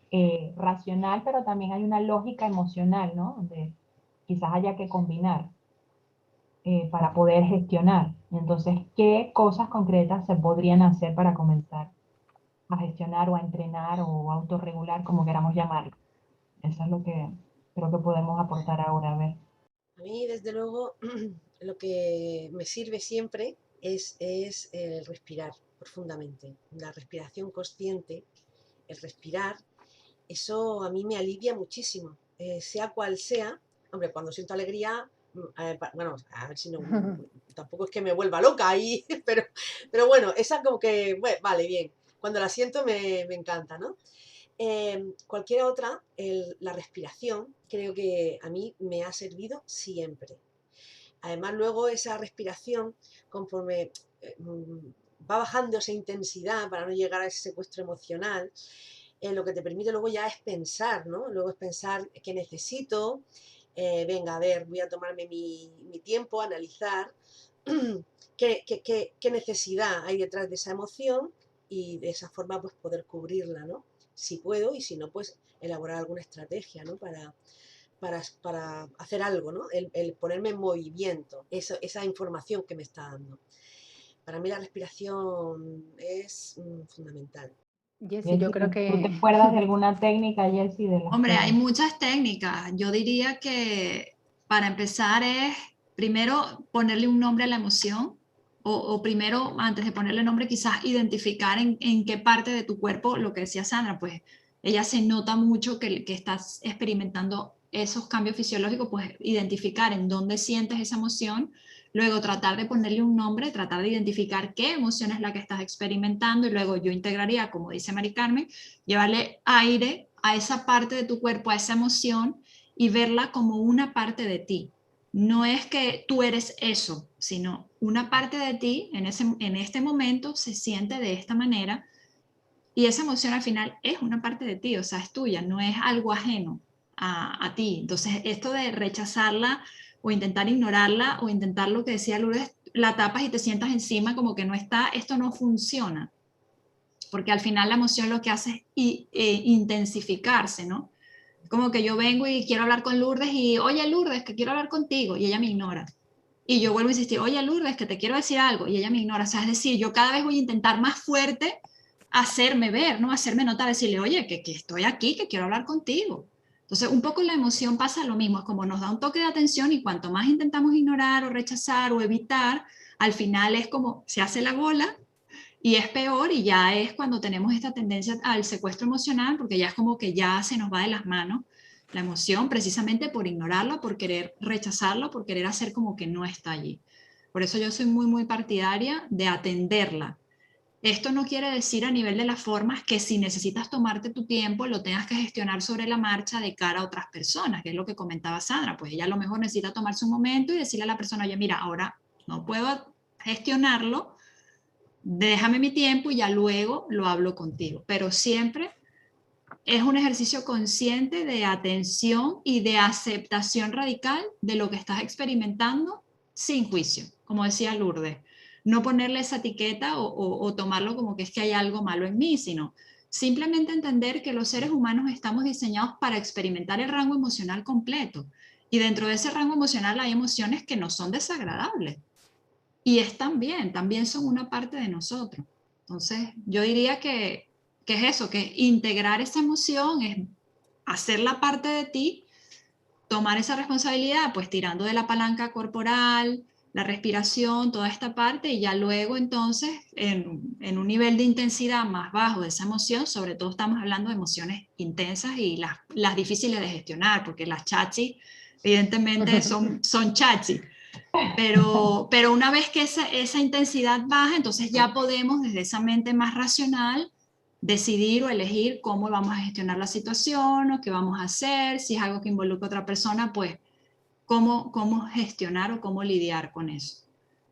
racional, pero también hay una lógica emocional, ¿no? Donde quizás haya que combinar para poder gestionar. Entonces, ¿qué cosas concretas se podrían hacer para comenzar a gestionar o a entrenar o autorregular, como queramos llamarlo? Eso es lo que creo que podemos aportar ahora, a ver. A mí, desde luego, lo que me sirve siempre es el respirar profundamente. La respiración consciente, el respirar, eso a mí me alivia muchísimo, sea cual sea. Hombre, cuando siento alegría, bueno, a ver si no, tampoco es que me vuelva loca ahí, pero bueno, esa como que, bueno, vale, bien. Cuando la siento me encanta, ¿no? Cualquier otra, la respiración, creo que a mí me ha servido siempre. Además, luego esa respiración, conforme va bajando esa intensidad para no llegar a ese secuestro emocional, lo que te permite luego ya es pensar, ¿no? Luego es pensar qué necesito, venga, a ver, voy a tomarme mi tiempo, analizar qué necesidad hay detrás de esa emoción y de esa forma pues poder cubrirla, ¿no? Si puedo y si no, pues elaborar alguna estrategia, ¿no? para hacer algo, ¿no? El ponerme en movimiento, esa información que me está dando. Para mí la respiración es fundamental. Jessy, yo Jessy, creo ¿tú te que acuerdas de alguna técnica, Jessy, de las Hombre, hay que... muchas técnicas. Yo diría que para empezar es primero ponerle un nombre a la emoción o primero, antes de ponerle nombre, quizás identificar en qué parte de tu cuerpo, lo que decía Sandra, pues ella se nota mucho que estás experimentando esos cambios fisiológicos, pues identificar en dónde sientes esa emoción, luego tratar de ponerle un nombre, tratar de identificar qué emoción es la que estás experimentando y luego yo integraría, como dice Mari Carmen, llevarle aire a esa parte de tu cuerpo, a esa emoción y verla como una parte de ti. No es que tú eres eso, sino una parte de ti en este momento se siente de esta manera y esa emoción al final es una parte de ti, o sea, es tuya, no es algo ajeno a ti. Entonces, esto de rechazarla o intentar ignorarla o intentar lo que decía Lourdes, la tapas y te sientas encima como que no está, esto no funciona porque al final la emoción lo que hace es intensificarse, ¿no? Como que yo vengo y quiero hablar con Lourdes y, oye Lourdes, que quiero hablar contigo, y ella me ignora. Y yo vuelvo a insistir, oye Lourdes, que te quiero decir algo, y ella me ignora. O sea, es decir, yo cada vez voy a intentar más fuerte hacerme ver, ¿no? Hacerme notar, decirle, oye, que estoy aquí, que quiero hablar contigo. Entonces, un poco la emoción pasa lo mismo, es como nos da un toque de atención y cuanto más intentamos ignorar o rechazar o evitar, al final es como se hace la bola y es peor y ya es cuando tenemos esta tendencia al secuestro emocional, porque ya es como que ya se nos va de las manos la emoción, precisamente por ignorarla, por querer rechazarla, por querer hacer como que no está allí. Por eso yo soy muy, muy partidaria de atenderla. Esto no quiere decir a nivel de las formas que si necesitas tomarte tu tiempo, lo tengas que gestionar sobre la marcha de cara a otras personas, que es lo que comentaba Sandra. Pues ella a lo mejor necesita tomarse un momento y decirle a la persona, oye, mira, ahora no puedo gestionarlo, déjame mi tiempo y ya luego lo hablo contigo. Pero siempre es un ejercicio consciente de atención y de aceptación radical de lo que estás experimentando sin juicio, como decía Lourdes. No ponerle esa etiqueta o tomarlo como que es que hay algo malo en mí, sino simplemente entender que los seres humanos estamos diseñados para experimentar el rango emocional completo. Y dentro de ese rango emocional hay emociones que no son desagradables y están bien, también son una parte de nosotros. Entonces, yo diría que es eso, que integrar esa emoción es hacerla parte de ti, tomar esa responsabilidad, pues tirando de la palanca corporal, la respiración, toda esta parte, y ya luego entonces, en un nivel de intensidad más bajo de esa emoción, sobre todo estamos hablando de emociones intensas y las difíciles de gestionar, porque las chachis, evidentemente, son chachis. Pero una vez que esa intensidad baja, entonces ya podemos desde esa mente más racional decidir o elegir cómo vamos a gestionar la situación o qué vamos a hacer, si es algo que involucra a otra persona, pues cómo gestionar o cómo lidiar con eso.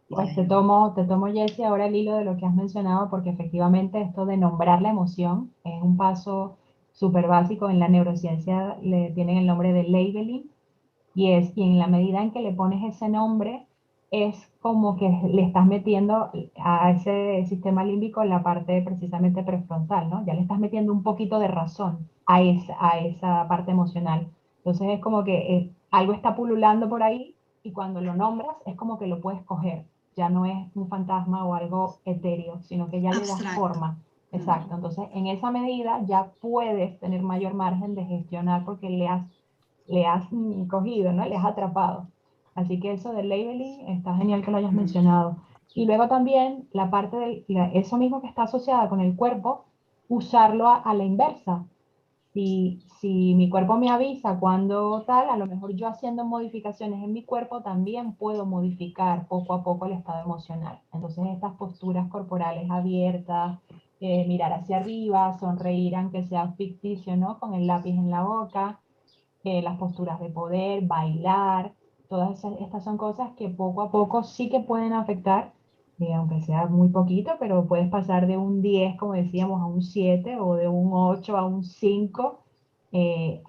Pues te tomo, Jessy, ahora el hilo de lo que has mencionado, porque efectivamente esto de nombrar la emoción es un paso súper básico. En la neurociencia le tienen el nombre de labeling, y en la medida en que le pones ese nombre, es como que le estás metiendo a ese sistema límbico la parte precisamente prefrontal, ¿no? Ya le estás metiendo un poquito de razón a esa parte emocional. Entonces es como que algo está pululando por ahí y cuando lo nombras es como que lo puedes coger. Ya no es un fantasma o algo etéreo, sino que ya le das Abstracto. forma. Exacto. Entonces, en esa medida ya puedes tener mayor margen de gestionar porque le has cogido, ¿no? Le has atrapado. Así que eso del labeling está genial que lo hayas mencionado. Y luego también la parte de eso mismo que está asociada con el cuerpo, usarlo a la inversa. Si mi cuerpo me avisa cuando tal, a lo mejor yo haciendo modificaciones en mi cuerpo también puedo modificar poco a poco el estado emocional. Entonces estas posturas corporales abiertas, mirar hacia arriba, sonreír aunque sea ficticio, ¿no? Con el lápiz en la boca, las posturas de poder, bailar, estas son cosas que poco a poco sí que pueden afectar, aunque sea muy poquito, pero puedes pasar de un 10 como decíamos, a un 7 o de un 8 a un 5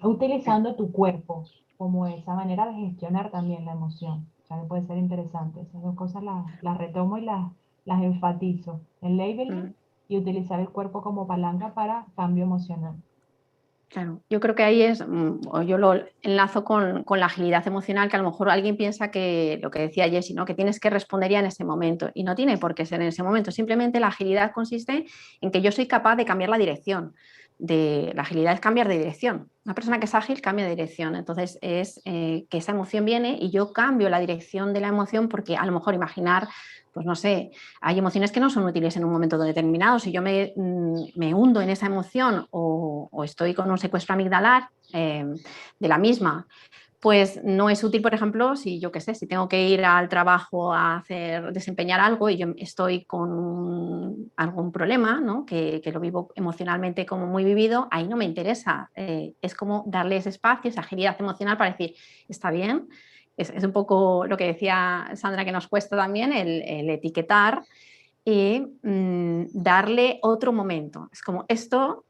utilizando tu cuerpo como esa manera de gestionar también la emoción. O sea, que puede ser interesante. Esas dos cosas las retomo y las enfatizo. El labeling y utilizar el cuerpo como palanca para cambio emocional. Claro, yo creo que ahí es, o yo lo enlazo con la agilidad emocional, que a lo mejor alguien piensa que lo que decía Jessie, ¿no? Que tienes que responder ya en ese momento, y no tiene por qué ser en ese momento, simplemente la agilidad consiste en que yo soy capaz de cambiar la dirección. La agilidad es cambiar de dirección. Una persona que es ágil cambia de dirección, entonces es que esa emoción viene y yo cambio la dirección de la emoción, porque a lo mejor imaginar, pues no sé, hay emociones que no son útiles en un momento determinado. Si yo me hundo en esa emoción o estoy con un secuestro amigdalar de la misma, pues no es útil, por ejemplo, si yo qué sé, si tengo que ir al trabajo a desempeñar algo y yo estoy con algún problema, ¿no? que lo vivo emocionalmente como muy vivido, ahí no me interesa. Es como darle ese espacio, esa agilidad emocional para decir, está bien. Es un poco lo que decía Sandra, que nos cuesta también el etiquetar y darle otro momento. Es como esto,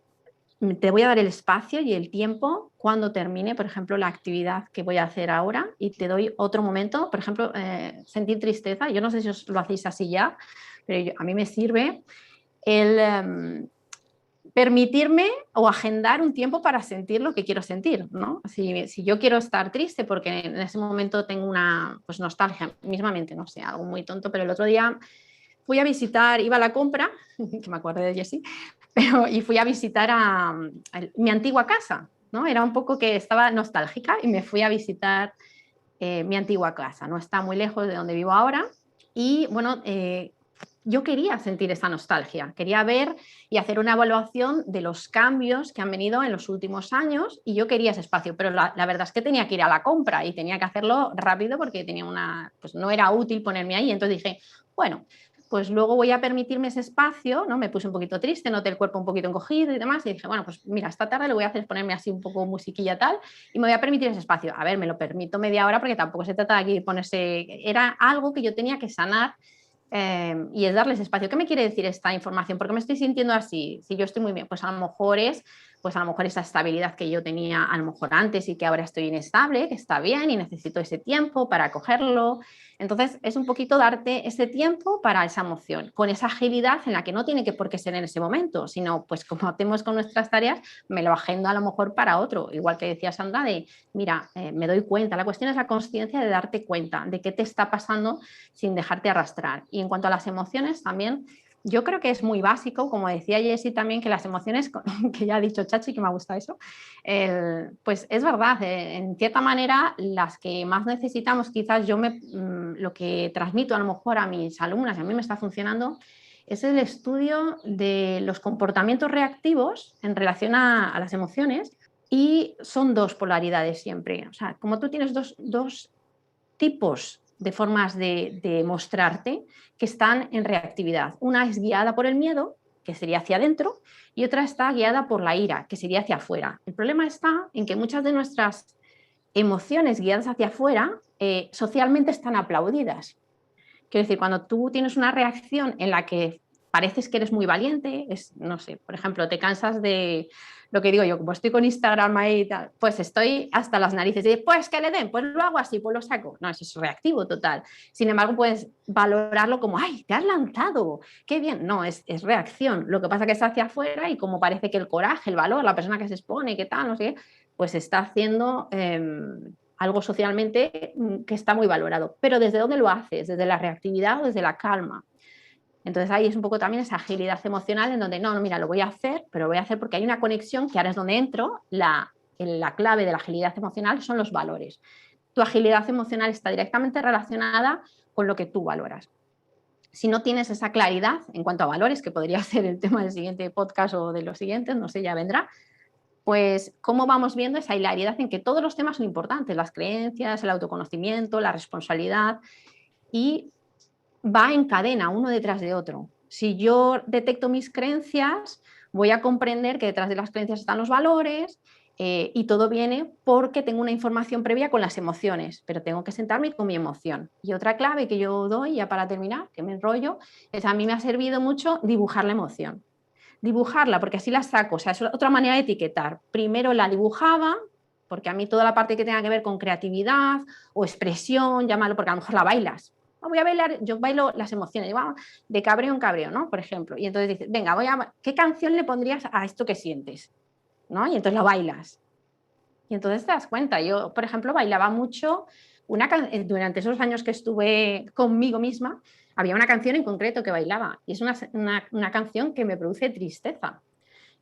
te voy a dar el espacio y el tiempo cuando termine, por ejemplo, la actividad que voy a hacer ahora, y te doy otro momento, por ejemplo, sentir tristeza. Yo no sé si os lo hacéis así ya, pero a mí me sirve el permitirme o agendar un tiempo para sentir lo que quiero sentir, ¿no? Si yo quiero estar triste porque en ese momento tengo una pues, nostalgia, mismamente, no sé, algo muy tonto, pero el otro día fui a visitar, iba a la compra, que me acuerdo de Jessie, y fui a visitar a mi antigua casa, ¿no? Era un poco que estaba nostálgica y me fui a visitar mi antigua casa. No está muy lejos de donde vivo ahora y, bueno, yo quería sentir esa nostalgia, quería ver y hacer una evaluación de los cambios que han venido en los últimos años, y yo quería ese espacio, pero la verdad es que tenía que ir a la compra y tenía que hacerlo rápido porque pues no era útil ponerme ahí. Entonces dije, bueno, pues luego voy a permitirme ese espacio, ¿no? Me puse un poquito triste, noté el cuerpo un poquito encogido y demás, y dije, bueno, pues mira, esta tarde lo voy a hacer es ponerme así un poco musiquilla tal, y me voy a permitir ese espacio. A ver, me lo permito media hora porque tampoco se trata de aquí ponerse, era algo que yo tenía que sanar. Y es darles espacio. ¿Qué me quiere decir esta información? ¿Por qué me estoy sintiendo así? Si yo estoy muy bien, pues a lo mejor esa estabilidad que yo tenía a lo mejor antes y que ahora estoy inestable, que está bien y necesito ese tiempo para cogerlo. Entonces es un poquito darte ese tiempo para esa emoción, con esa agilidad en la que no tiene que por qué ser en ese momento, sino pues como hacemos con nuestras tareas, me lo agendo a lo mejor para otro. Igual que decía Sandra de, mira, me doy cuenta. La cuestión es la consciencia de darte cuenta de qué te está pasando sin dejarte arrastrar. Y en cuanto a las emociones también, yo creo que es muy básico, como decía Jessie también, que las emociones, que ya ha dicho Chachi, que me gusta eso, pues es verdad, en cierta manera las que más necesitamos, quizás lo que transmito a lo mejor a mis alumnas, a mí me está funcionando, es el estudio de los comportamientos reactivos en relación a las emociones, y son dos polaridades siempre. O sea, como tú tienes dos tipos de formas de mostrarte que están en reactividad. Una es guiada por el miedo, que sería hacia adentro, y otra está guiada por la ira, que sería hacia afuera. El problema está en que muchas de nuestras emociones guiadas hacia afuera socialmente están aplaudidas. Quiero decir, cuando tú tienes una reacción en la que pareces que eres muy valiente, no sé, por ejemplo, te cansas de lo que digo yo, como estoy con Instagram ahí y tal, pues estoy hasta las narices y pues que le den, pues lo hago así, pues lo saco. No, eso es reactivo total. Sin embargo, puedes valorarlo como, ¡ay, te has lanzado! ¡Qué bien! No, es reacción. Lo que pasa es que es hacia afuera y como parece que el coraje, el valor, la persona que se expone, qué tal, no sé, pues está haciendo algo socialmente que está muy valorado. Pero ¿desde dónde lo haces? ¿Desde la reactividad o desde la calma? Entonces ahí es un poco también esa agilidad emocional en donde no, mira, lo voy a hacer, pero lo voy a hacer porque hay una conexión que ahora es donde entro. La clave de la agilidad emocional son los valores. Tu agilidad emocional está directamente relacionada con lo que tú valoras. Si no tienes esa claridad en cuanto a valores, que podría ser el tema del siguiente podcast o de los siguientes, no sé, ya vendrá, pues cómo vamos viendo esa hilaridad en que todos los temas son importantes, las creencias, el autoconocimiento, la responsabilidad, y va en cadena, uno detrás de otro. Si yo detecto mis creencias, voy a comprender que detrás de las creencias están los valores, y todo viene porque tengo una información previa con las emociones, pero tengo que sentarme con mi emoción. Y otra clave que yo doy, ya para terminar, que me enrollo, es a mí me ha servido mucho dibujar la emoción. Dibujarla, porque así la saco, o sea, es otra manera de etiquetar. Primero la dibujaba, porque a mí toda la parte que tenga que ver con creatividad o expresión, llámalo, porque a lo mejor la bailas. Voy a bailar, yo bailo las emociones, de cabreo en cabreo, ¿no? Por ejemplo. Y entonces dices, venga, ¿qué canción le pondrías a esto que sientes? ¿no? Y entonces lo bailas. Y entonces te das cuenta. Yo, por ejemplo, bailaba mucho durante esos años que estuve conmigo misma, había una canción en concreto que bailaba y es una canción que me produce tristeza.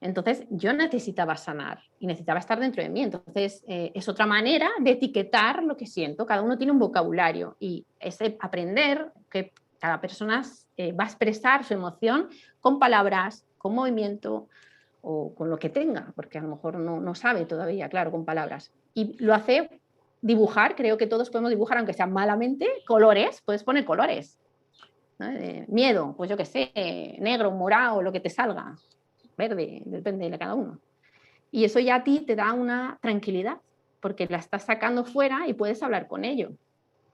Entonces yo necesitaba sanar y necesitaba estar dentro de mí. Entonces es otra manera de etiquetar lo que siento. Cada uno tiene un vocabulario y es aprender que cada persona va a expresar su emoción con palabras, con movimiento o con lo que tenga, porque a lo mejor no sabe todavía, claro, con palabras. Y lo hace dibujar, creo que todos podemos dibujar, aunque sea malamente, colores, puedes poner colores. ¿No? Miedo, pues yo qué sé, negro, morado, lo que te salga, verde, depende de cada uno. Y eso ya a ti te da una tranquilidad, porque la estás sacando fuera y puedes hablar con ello.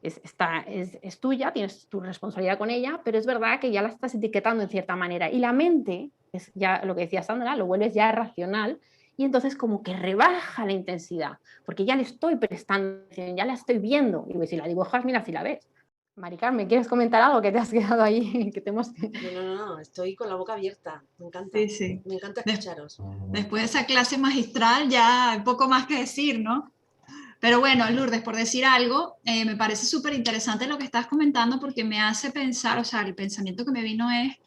Es tuya, tienes tu responsabilidad con ella, pero es verdad que ya la estás etiquetando en cierta manera. Y la mente, es ya lo que decía Sandra, lo vuelves ya racional y entonces como que rebaja la intensidad, porque ya le estoy prestando atención, ya la estoy viendo. Y si la dibujas, mira si la ves. Mari Carmen, ¿quieres comentar algo que te has quedado ahí? Que te hemos... No, estoy con la boca abierta, me encanta. Sí, sí. Me encanta escucharos. Después de esa clase magistral ya hay poco más que decir, ¿no? Pero bueno, Lourdes, por decir algo, me parece súper interesante lo que estás comentando porque me hace pensar, o sea, el pensamiento que me vino es,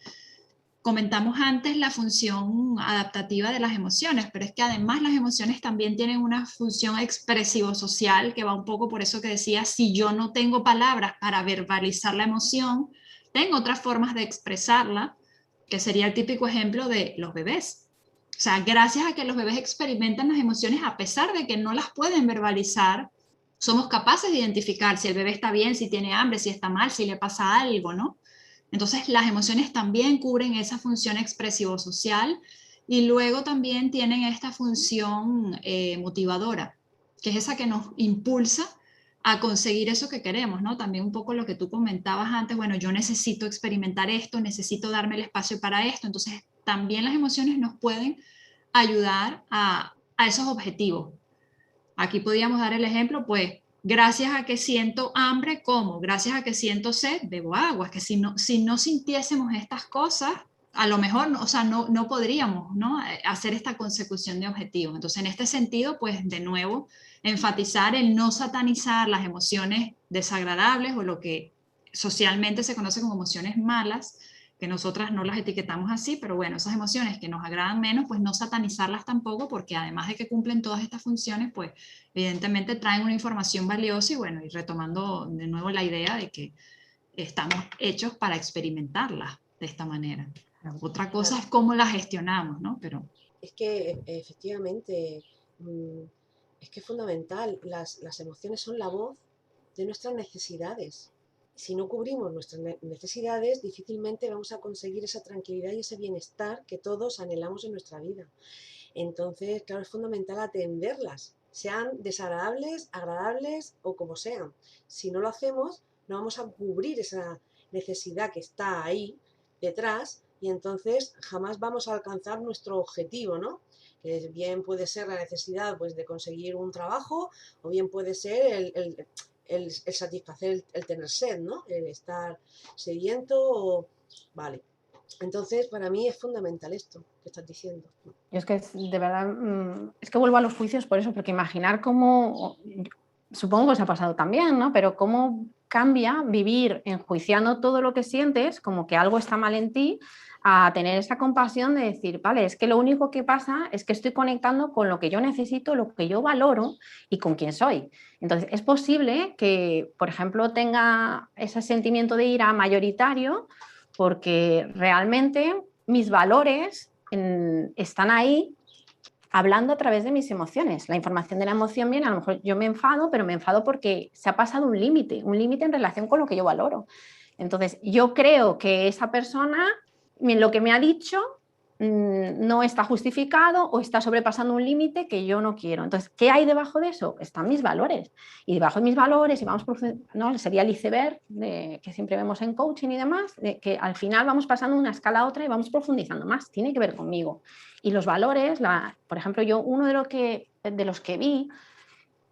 comentamos antes la función adaptativa de las emociones, pero es que además las emociones también tienen una función expresivo-social que va un poco por eso que decía, si yo no tengo palabras para verbalizar la emoción, tengo otras formas de expresarla, que sería el típico ejemplo de los bebés. O sea, gracias a que los bebés experimentan las emociones a pesar de que no las pueden verbalizar, somos capaces de identificar si el bebé está bien, si tiene hambre, si está mal, si le pasa algo, ¿no? Entonces, las emociones también cubren esa función expresivo-social y luego también tienen esta función motivadora, que es esa que nos impulsa a conseguir eso que queremos, ¿no? También un poco lo que tú comentabas antes, bueno, yo necesito experimentar esto, necesito darme el espacio para esto, entonces también las emociones nos pueden ayudar a esos objetivos. Aquí podríamos dar el ejemplo, pues, gracias a que siento hambre, como, gracias a que siento sed, bebo agua. Es que si no sintiésemos estas cosas, a lo mejor, o sea, no podríamos, ¿no? Hacer esta consecución de objetivos. Entonces, en este sentido, pues, de nuevo, enfatizar el no satanizar las emociones desagradables o lo que socialmente se conoce como emociones malas, que nosotras no las etiquetamos así, pero bueno, esas emociones que nos agradan menos, pues no satanizarlas tampoco, porque además de que cumplen todas estas funciones, pues evidentemente traen una información valiosa y bueno, y retomando de nuevo la idea de que estamos hechos para experimentarlas de esta manera. Otra cosa es cómo las gestionamos, ¿no? Pero... Es que efectivamente, es que es fundamental, las emociones son la voz de nuestras necesidades. Si no cubrimos nuestras necesidades, difícilmente vamos a conseguir esa tranquilidad y ese bienestar que todos anhelamos en nuestra vida. Entonces, claro, es fundamental atenderlas, sean desagradables, agradables o como sean. Si no lo hacemos, no vamos a cubrir esa necesidad que está ahí detrás y entonces jamás vamos a alcanzar nuestro objetivo, ¿no? Que bien puede ser la necesidad pues, de conseguir un trabajo o bien puede ser el satisfacer el tener sed, ¿no? El estar sediento, vale. Entonces, para mí es fundamental esto que estás diciendo. Yo es que de verdad, es que vuelvo a los juicios por eso, porque imaginar cómo, supongo que os ha pasado también, ¿no? Pero cómo cambia vivir enjuiciando todo lo que sientes, como que algo está mal en ti, a tener esa compasión de decir, vale, es que lo único que pasa es que estoy conectando con lo que yo necesito, lo que yo valoro y con quién soy. Entonces, es posible que, por ejemplo, tenga ese sentimiento de ira mayoritario porque realmente mis valores están ahí hablando a través de mis emociones. La información de la emoción viene, a lo mejor yo me enfado, pero me enfado porque se ha pasado un límite en relación con lo que yo valoro. Entonces, yo creo que esa persona, lo que me ha dicho, no está justificado o está sobrepasando un límite que yo no quiero. Entonces, ¿qué hay debajo de eso? Están mis valores. Y debajo de mis valores, y vamos, ¿no? Sería el iceberg que siempre vemos en coaching y demás, de que al final vamos pasando de una escala a otra y vamos profundizando más. Tiene que ver conmigo. Y los valores, por ejemplo, yo uno de los que vi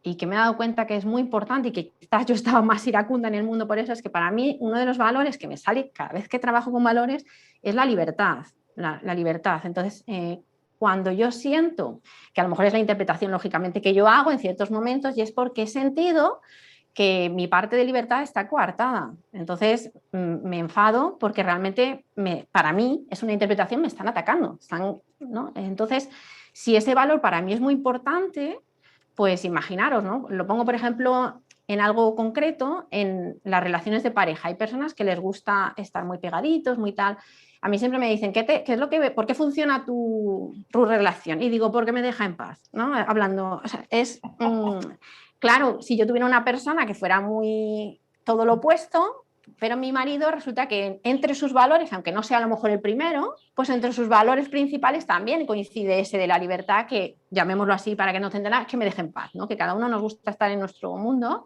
y que me he dado cuenta que es muy importante y que quizás yo estaba más iracunda en el mundo por eso, es que para mí uno de los valores que me sale cada vez que trabajo con valores es la libertad. La libertad. Entonces, cuando yo siento, que a lo mejor es la interpretación lógicamente que yo hago en ciertos momentos, y es porque he sentido que mi parte de libertad está coartada. Entonces me enfado porque realmente para mí es una interpretación, me están atacando. ¿No? Entonces, si ese valor para mí es muy importante, pues imaginaros, ¿no? Lo pongo, por ejemplo, en algo concreto, en las relaciones de pareja. Hay personas que les gusta estar muy pegaditos, muy tal. A mí siempre me dicen, ¿qué es lo que, ¿por qué funciona tu relación? Y digo, porque me deja en paz, ¿no? Hablando, o sea, claro, si yo tuviera una persona que fuera muy todo lo opuesto, pero mi marido resulta que entre sus valores, aunque no sea a lo mejor el primero, pues entre sus valores principales también coincide ese de la libertad, que llamémoslo así para que no se entienda, que me deje en paz, ¿no? Que cada uno nos gusta estar en nuestro mundo.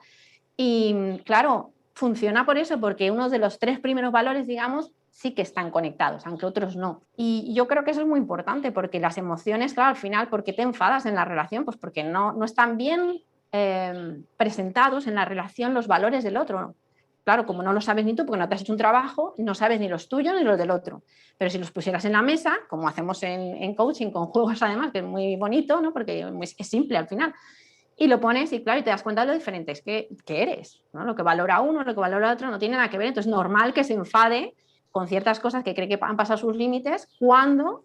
Y claro, funciona por eso, porque uno de los 3 primeros valores, digamos, sí que están conectados, aunque otros no. Y yo creo que eso es muy importante, porque las emociones, claro, al final, ¿por qué te enfadas en la relación? Pues porque no están bien presentados en la relación los valores del otro. Claro, como no lo sabes ni tú, porque no te has hecho un trabajo, no sabes ni los tuyos ni los del otro. Pero si los pusieras en la mesa, como hacemos en coaching, con juegos además, que es muy bonito, ¿no? Porque es simple al final, y lo pones y claro, y te das cuenta de lo diferentes que eres, ¿no? Lo que valora uno, lo que valora otro no tiene nada que ver. Entonces es normal que se enfade con ciertas cosas que cree que han pasado sus límites cuando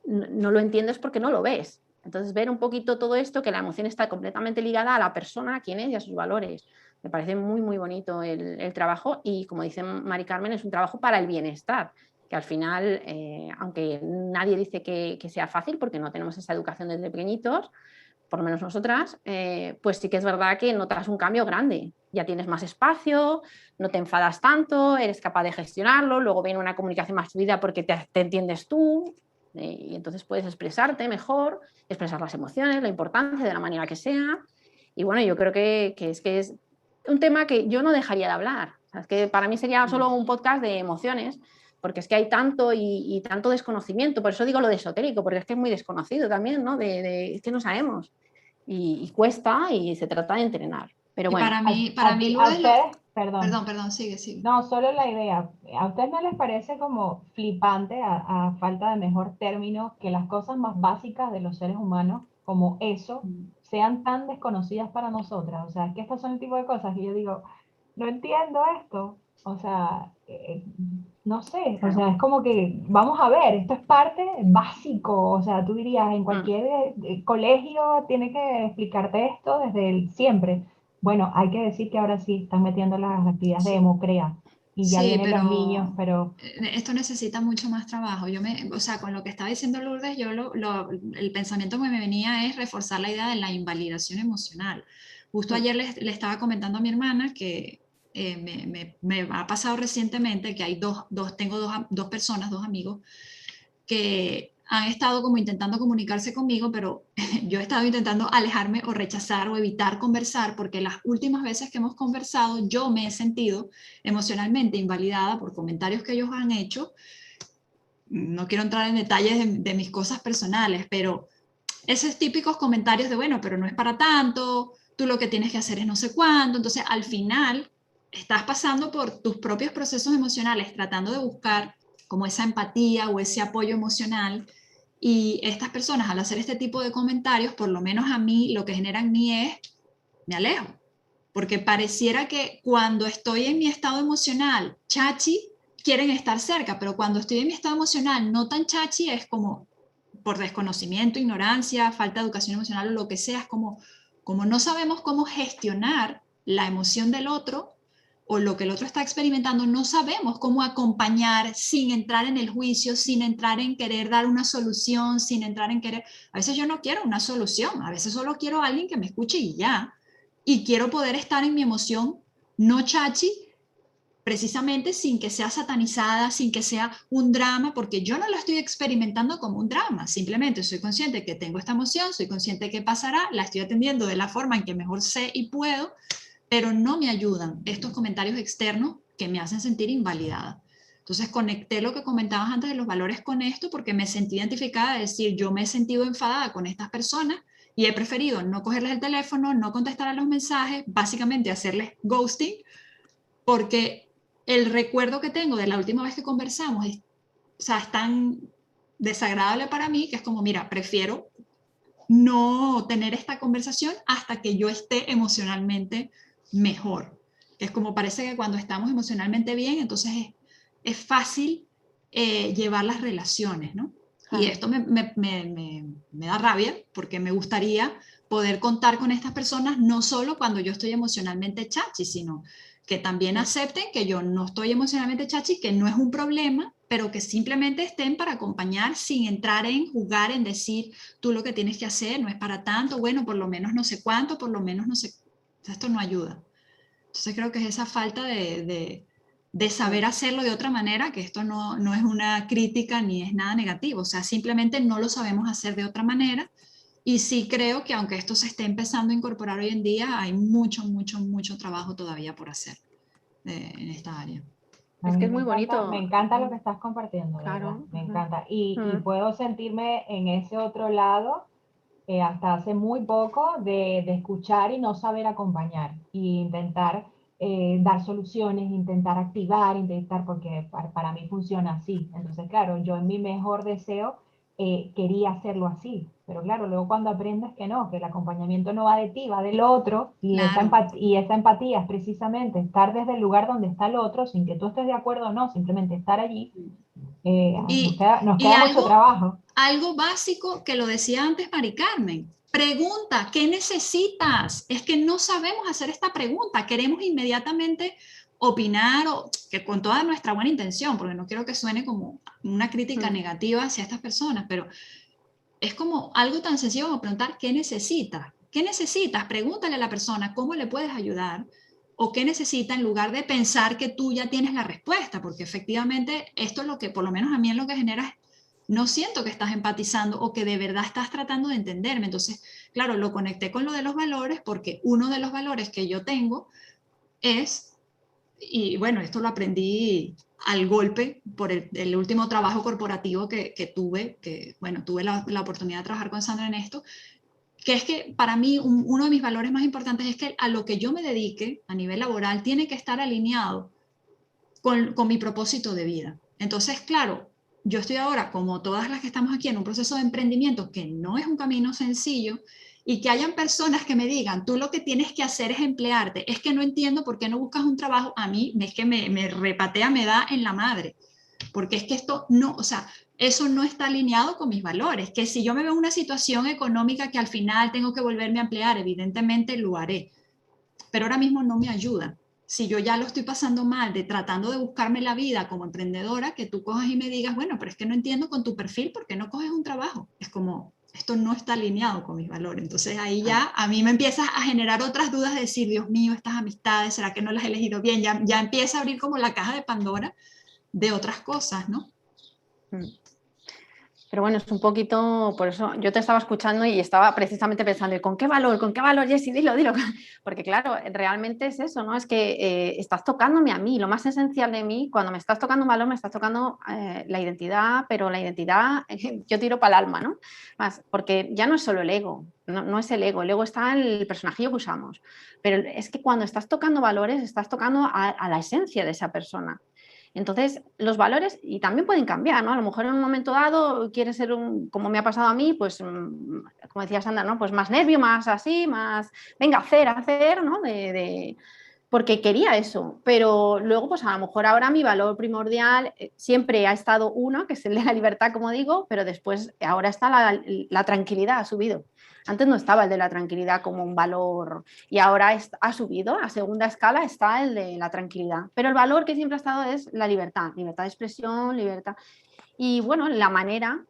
no lo entiendes porque no lo ves. Entonces ver un poquito todo esto, que la emoción está completamente ligada a la persona, a quién es y a sus valores. Me parece muy, muy bonito el trabajo, y como dice Mari Carmen, es un trabajo para el bienestar, que al final, aunque nadie dice que sea fácil, porque no tenemos esa educación desde pequeñitos, por lo menos nosotras, pues sí que es verdad que notas un cambio grande. Ya tienes más espacio, no te enfadas tanto, eres capaz de gestionarlo, luego viene una comunicación más fluida porque te entiendes tú, y entonces puedes expresarte mejor, expresar las emociones, la importancia de la manera que sea. Y bueno, yo creo que es un tema que yo no dejaría de hablar. O sea, es que para mí sería solo un podcast de emociones, porque es que hay tanto y tanto desconocimiento. Por eso digo lo de esotérico, porque es que es muy desconocido también, ¿no? Es que no sabemos. Y cuesta, y se trata de entrenar. Pero Y bueno. para mí A Lourdes, ustedes, perdón. perdón, sigue. No, solo la idea. ¿A ustedes no les parece como flipante, a falta de mejor término, que las cosas más básicas de los seres humanos, como eso, sean tan desconocidas para nosotras? O sea, que estos son el tipo de cosas que yo digo, no entiendo esto. O sea, no sé, o sea, es como que, vamos a ver, esto es parte básico. O sea, tú dirías, en cualquier colegio tiene que explicarte esto desde siempre. Bueno, hay que decir que ahora sí están metiendo las actividades de Sí. Democrea y ya Sí, vienen los niños, pero pero esto necesita mucho más trabajo. O sea, con lo que estaba diciendo Lourdes, el pensamiento que me venía es reforzar la idea de la invalidación emocional. Justo ayer le estaba comentando a mi hermana que me ha pasado recientemente que hay tengo dos personas, dos amigos, que han estado como intentando comunicarse conmigo, pero yo he estado intentando alejarme o rechazar o evitar conversar, porque las últimas veces que hemos conversado yo me he sentido emocionalmente invalidada por comentarios que ellos han hecho. No quiero entrar en detalles de mis cosas personales, pero esos típicos comentarios de, bueno, pero no es para tanto, tú lo que tienes que hacer es no sé cuánto. Entonces, al final, estás pasando por tus propios procesos emocionales, tratando de buscar como esa empatía o ese apoyo emocional. Y estas personas, al hacer este tipo de comentarios, por lo menos a mí, lo que genera en mí es, me alejo. Porque pareciera que cuando estoy en mi estado emocional chachi, quieren estar cerca, pero cuando estoy en mi estado emocional no tan chachi, es como por desconocimiento, ignorancia, falta de educación emocional o lo que sea, es como no sabemos cómo gestionar la emoción del otro o lo que el otro está experimentando, no sabemos cómo acompañar sin entrar en el juicio, sin entrar en querer dar una solución, sin entrar en querer... A veces yo no quiero una solución, a veces solo quiero a alguien que me escuche y ya. Y quiero poder estar en mi emoción, no chachi, precisamente sin que sea satanizada, sin que sea un drama, porque yo no lo estoy experimentando como un drama, simplemente soy consciente que tengo esta emoción, soy consciente que pasará, la estoy atendiendo de la forma en que mejor sé y puedo, pero no me ayudan estos comentarios externos que me hacen sentir invalidada. Entonces conecté lo que comentabas antes de los valores con esto, porque me sentí identificada, de decir, yo me he sentido enfadada con estas personas y he preferido no cogerles el teléfono, no contestar a los mensajes, básicamente hacerles ghosting, porque el recuerdo que tengo de la última vez que conversamos es, o sea, es tan desagradable para mí, que es como, mira, prefiero no tener esta conversación hasta que yo esté emocionalmente mejor. Es como parece que cuando estamos emocionalmente bien, entonces es fácil llevar las relaciones, ¿no? Y esto me da rabia porque me gustaría poder contar con estas personas no solo cuando yo estoy emocionalmente chachi, sino que también acepten que yo no estoy emocionalmente chachi, que no es un problema, pero que simplemente estén para acompañar sin entrar en jugar, en decir tú lo que tienes que hacer no es para tanto, bueno, por lo menos no sé cuánto, por lo menos no sé, esto no ayuda. Entonces creo que es esa falta de saber hacerlo de otra manera, que esto no es una crítica ni es nada negativo, o sea, simplemente no lo sabemos hacer de otra manera. Y sí creo que aunque esto se esté empezando a incorporar hoy en día, hay mucho, mucho, mucho trabajo todavía por hacer en esta área. A Es mí que es muy bonito. me encanta lo que estás compartiendo, de verdad, Claro. me encanta. Y Mm. puedo sentirme en ese otro lado hasta hace muy poco de escuchar y no saber acompañar y intentar dar soluciones, intentar activar, intentar, porque para mí funciona así. Entonces, claro, yo en mi mejor deseo quería hacerlo así, pero claro, luego cuando aprendes que no, que el acompañamiento no va de ti, va del otro, Claro. y esa empatía es precisamente estar desde el lugar donde está el otro, sin que tú estés de acuerdo o no, simplemente estar allí, Y, nos y queda mucho trabajo. algo básico que lo decía antes Mari Carmen, pregunta, ¿qué necesitas? Es que no sabemos hacer esta pregunta, queremos inmediatamente opinar, o que con toda nuestra buena intención, porque no quiero que suene como una crítica negativa hacia estas personas, pero es como algo tan sencillo como preguntar, ¿qué necesitas? ¿Qué necesitas? Pregúntale a la persona cómo le puedes ayudar o qué necesita en lugar de pensar que tú ya tienes la respuesta, porque efectivamente esto es lo que, por lo menos a mí en lo que genera es, no siento que estás empatizando o que de verdad estás tratando de entenderme. Entonces, claro, lo conecté con lo de los valores porque uno de los valores que yo tengo es, y bueno, esto lo aprendí al golpe por el último trabajo corporativo que tuve, que bueno, tuve la oportunidad de trabajar con Sandra en esto, que es que para mí uno de mis valores más importantes es que a lo que yo me dedique a nivel laboral tiene que estar alineado con mi propósito de vida. Entonces, claro, yo estoy ahora, como todas las que estamos aquí, en un proceso de emprendimiento que no es un camino sencillo y que hayan personas que me digan, tú lo que tienes que hacer es emplearte, es que no entiendo por qué no buscas un trabajo, a mí es que me repatea, me da en la madre, porque es que esto no, o sea, eso no está alineado con mis valores, que si yo me veo en una situación económica que al final tengo que volverme a emplear, evidentemente lo haré, pero ahora mismo no me ayuda. Si yo ya lo estoy pasando mal de tratando de buscarme la vida como emprendedora, que tú cojas y me digas, bueno, pero es que no entiendo con tu perfil por qué no coges un trabajo. Es como, esto no está alineado con mis valores. Entonces ahí ya a mí me empieza a generar otras dudas de decir, Dios mío, estas amistades, ¿será que no las he elegido bien? Ya empieza a abrir como la caja de Pandora de otras cosas, ¿no? Pero bueno, es un poquito, por eso yo te estaba escuchando y estaba precisamente pensando, ¿y con qué valor? ¿Con qué valor, Jessy? Dilo, dilo. Porque claro, realmente es eso, ¿no? Es que estás tocándome a mí, lo más esencial de mí, cuando me estás tocando un valor, me estás tocando la identidad, pero la identidad yo tiro para el alma, ¿no? Más, porque ya no es solo el ego, no es el ego está en el personajillo que usamos, pero es que cuando estás tocando valores, estás tocando a la esencia de esa persona. Entonces, los valores y también pueden cambiar, ¿no? A lo mejor en un momento dado quieres ser como me ha pasado a mí, pues, como decía Sandra, ¿no? Pues más nervio, más así, más, venga, hacer, ¿no? Porque quería eso, pero luego, pues a lo mejor ahora mi valor primordial siempre ha estado uno, que es el de la libertad, como digo, pero después ahora está la tranquilidad, ha subido. Antes no estaba el de la tranquilidad como un valor y ahora ha subido, a segunda escala está el de la tranquilidad. Pero el valor que siempre ha estado es la libertad de expresión, libertad. Y bueno, la manera,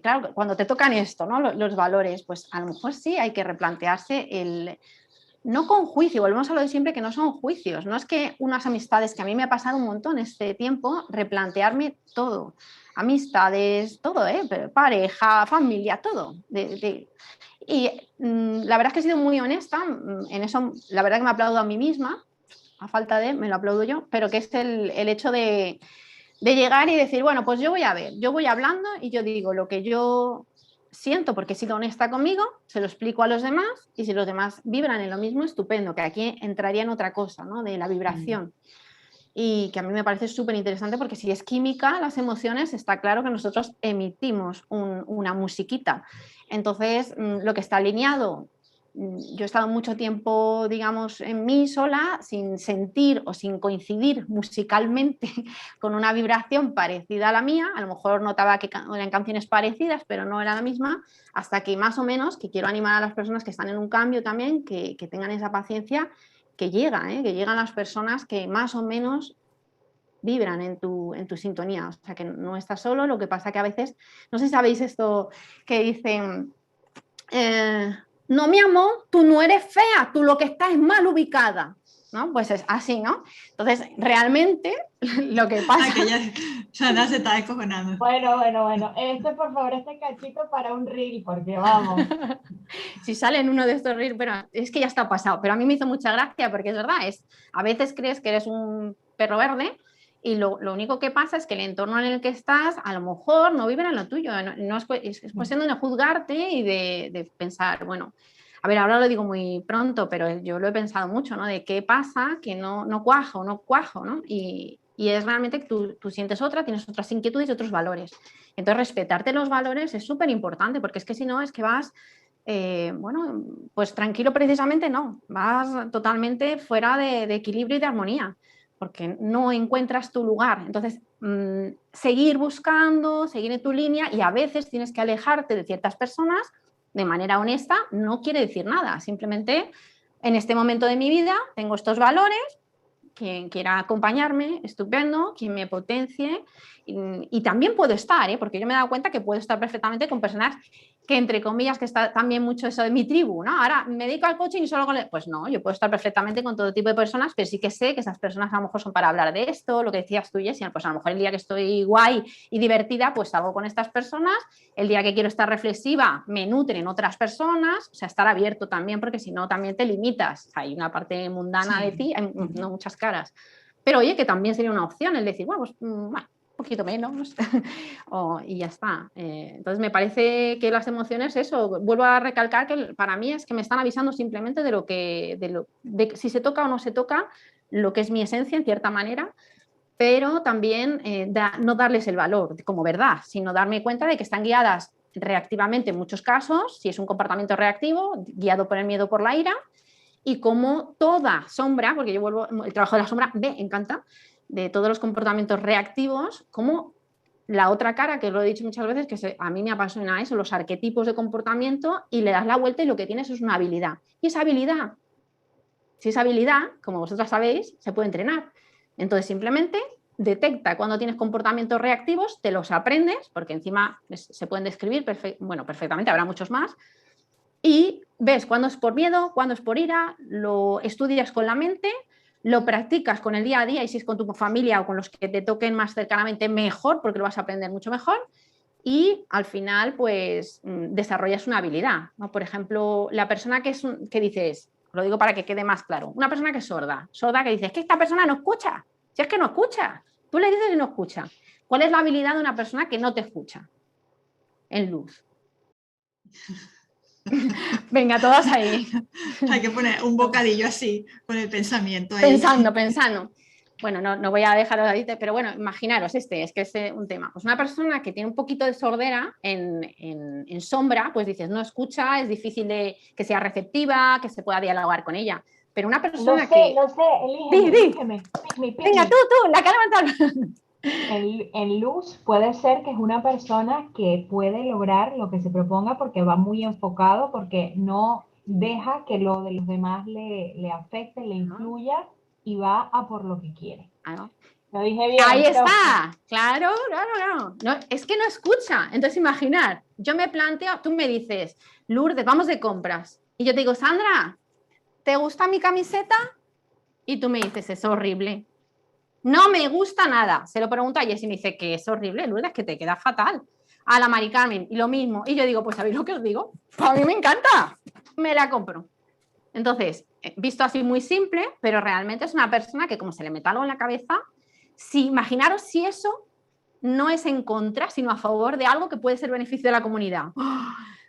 claro, cuando te tocan esto, ¿no? Los valores, pues a lo mejor sí hay que replantearse no con juicio, volvemos a lo de siempre que no son juicios, no es que unas amistades que a mí me ha pasado un montón este tiempo, replantearme todo, amistades, todo, pareja, familia, todo. Y la verdad es que he sido muy honesta, en eso la verdad que me aplaudo a mí misma, a falta de, me lo aplaudo yo, pero que es el hecho de llegar y decir, bueno, pues yo voy a ver, yo voy hablando y yo digo lo que yo siento porque he sido honesta conmigo, se lo explico a los demás y si los demás vibran en lo mismo, estupendo, que aquí entraría en otra cosa, ¿no? De la vibración. y que a mí me parece súper interesante porque si es química, las emociones, está claro que nosotros emitimos una musiquita. Entonces, lo que está alineado, yo he estado mucho tiempo, digamos, en mí sola, sin sentir o sin coincidir musicalmente con una vibración parecida a la mía, a lo mejor notaba que eran canciones parecidas, pero no era la misma, hasta que más o menos, que quiero animar a las personas que están en un cambio también, que tengan esa paciencia, que llegan las personas que más o menos vibran en tu sintonía, o sea que no estás solo, lo que pasa que a veces, no sé si sabéis esto que dicen, no mi amor, tú no eres fea, tú lo que estás es mal ubicada, ¿no? Pues es así, ¿no? Entonces, realmente lo que pasa... Sana se está descojonando. Bueno, por favor, este cachito para un reel, porque vamos. Si sale en uno de estos reels, pero es que ya está pasado, pero a mí me hizo mucha gracia porque es verdad, a veces crees que eres un perro verde y lo único que pasa es que el entorno en el que estás a lo mejor no vibra en lo tuyo, no es cuestión de no juzgarte y de pensar, bueno, a ver, ahora lo digo muy pronto, pero yo lo he pensado mucho, ¿no? De qué pasa que no cuajo, ¿no? Y es realmente que tú sientes tienes otras inquietudes y otros valores. Entonces, respetarte los valores es súper importante porque es que si no, es que vas... bueno, pues tranquilo precisamente no, vas totalmente fuera de equilibrio y de armonía, porque no encuentras tu lugar. Entonces, seguir buscando, seguir en tu línea y a veces tienes que alejarte de ciertas personas de manera honesta, no quiere decir nada, simplemente en este momento de mi vida tengo estos valores, quien quiera acompañarme, estupendo, quien me potencie y también puedo estar, porque yo me he dado cuenta que puedo estar perfectamente con personas que entre comillas que está también mucho eso de mi tribu, ¿no? Ahora me dedico al coaching y solo con... Pues no, yo puedo estar perfectamente con todo tipo de personas, pero sí que sé que esas personas a lo mejor son para hablar de esto, lo que decías tú, Jessie, pues a lo mejor el día que estoy guay y divertida, pues salgo con estas personas, el día que quiero estar reflexiva me nutren otras personas, o sea, estar abierto también, porque si no también te limitas, hay una parte mundana de ti, hay no muchas caras, pero oye, que también sería una opción el decir, bueno, pues, bueno, poquito menos y ya está. Entonces me parece que las emociones, eso, vuelvo a recalcar que para mí es que me están avisando simplemente de si se toca o no se toca, lo que es mi esencia en cierta manera, pero también no darles el valor como verdad, sino darme cuenta de que están guiadas reactivamente en muchos casos, si es un comportamiento reactivo, guiado por el miedo o por la ira, y como toda sombra, porque yo vuelvo, el trabajo de la sombra me encanta, de todos los comportamientos reactivos, como la otra cara, que lo he dicho muchas veces, que a mí me apasiona eso, los arquetipos de comportamiento, y le das la vuelta y lo que tienes es una habilidad. Y esa habilidad, si esa habilidad, como vosotras sabéis, se puede entrenar. Entonces simplemente detecta cuando tienes comportamientos reactivos, te los aprendes, porque encima se pueden describir perfectamente, habrá muchos más, y ves cuándo es por miedo, cuándo es por ira, lo estudias con la mente, lo practicas con el día a día y si es con tu familia o con los que te toquen más cercanamente, mejor, porque lo vas a aprender mucho mejor y al final pues desarrollas una habilidad, ¿no? Por ejemplo, la persona que dices, lo digo para que quede más claro, una persona que es sorda que dice, es que esta persona no escucha, si es que no escucha, tú le dices y no escucha. ¿Cuál es la habilidad de una persona que no te escucha? En luz. Venga, todos ahí. Hay que poner un bocadillo así, con el pensamiento ahí. Pensando. Bueno, no voy a dejaros ahí, pero bueno, imaginaros, es que es un tema. Pues una persona que tiene un poquito de sordera en sombra, pues dices, no escucha, es difícil que sea receptiva, que se pueda dialogar con ella. Pero una persona que... Lo sé, elígeme. Venga, tú, la que ha levantado. En luz puede ser que es una persona que puede lograr lo que se proponga porque va muy enfocado, porque no deja que lo de los demás le afecte, le influya y va a por lo que quiere. Lo dije bien. Ahí está, claro. No, es que no escucha. Entonces, imaginar, yo me planteo, tú me dices, Lourdes, vamos de compras. Y yo te digo, Sandra, ¿te gusta mi camiseta? Y tú me dices, es horrible. No me gusta nada. Se lo pregunto a Jessie y me dice que es horrible, Lourdes, que te queda fatal. A la Mari Carmen, y lo mismo. Y yo digo, pues ¿sabéis lo que os digo? Pues a mí me encanta. Me la compro. Entonces, visto así muy simple, pero realmente es una persona que como se le mete algo en la cabeza, imaginaros si eso no es en contra, sino a favor de algo que puede ser beneficio de la comunidad.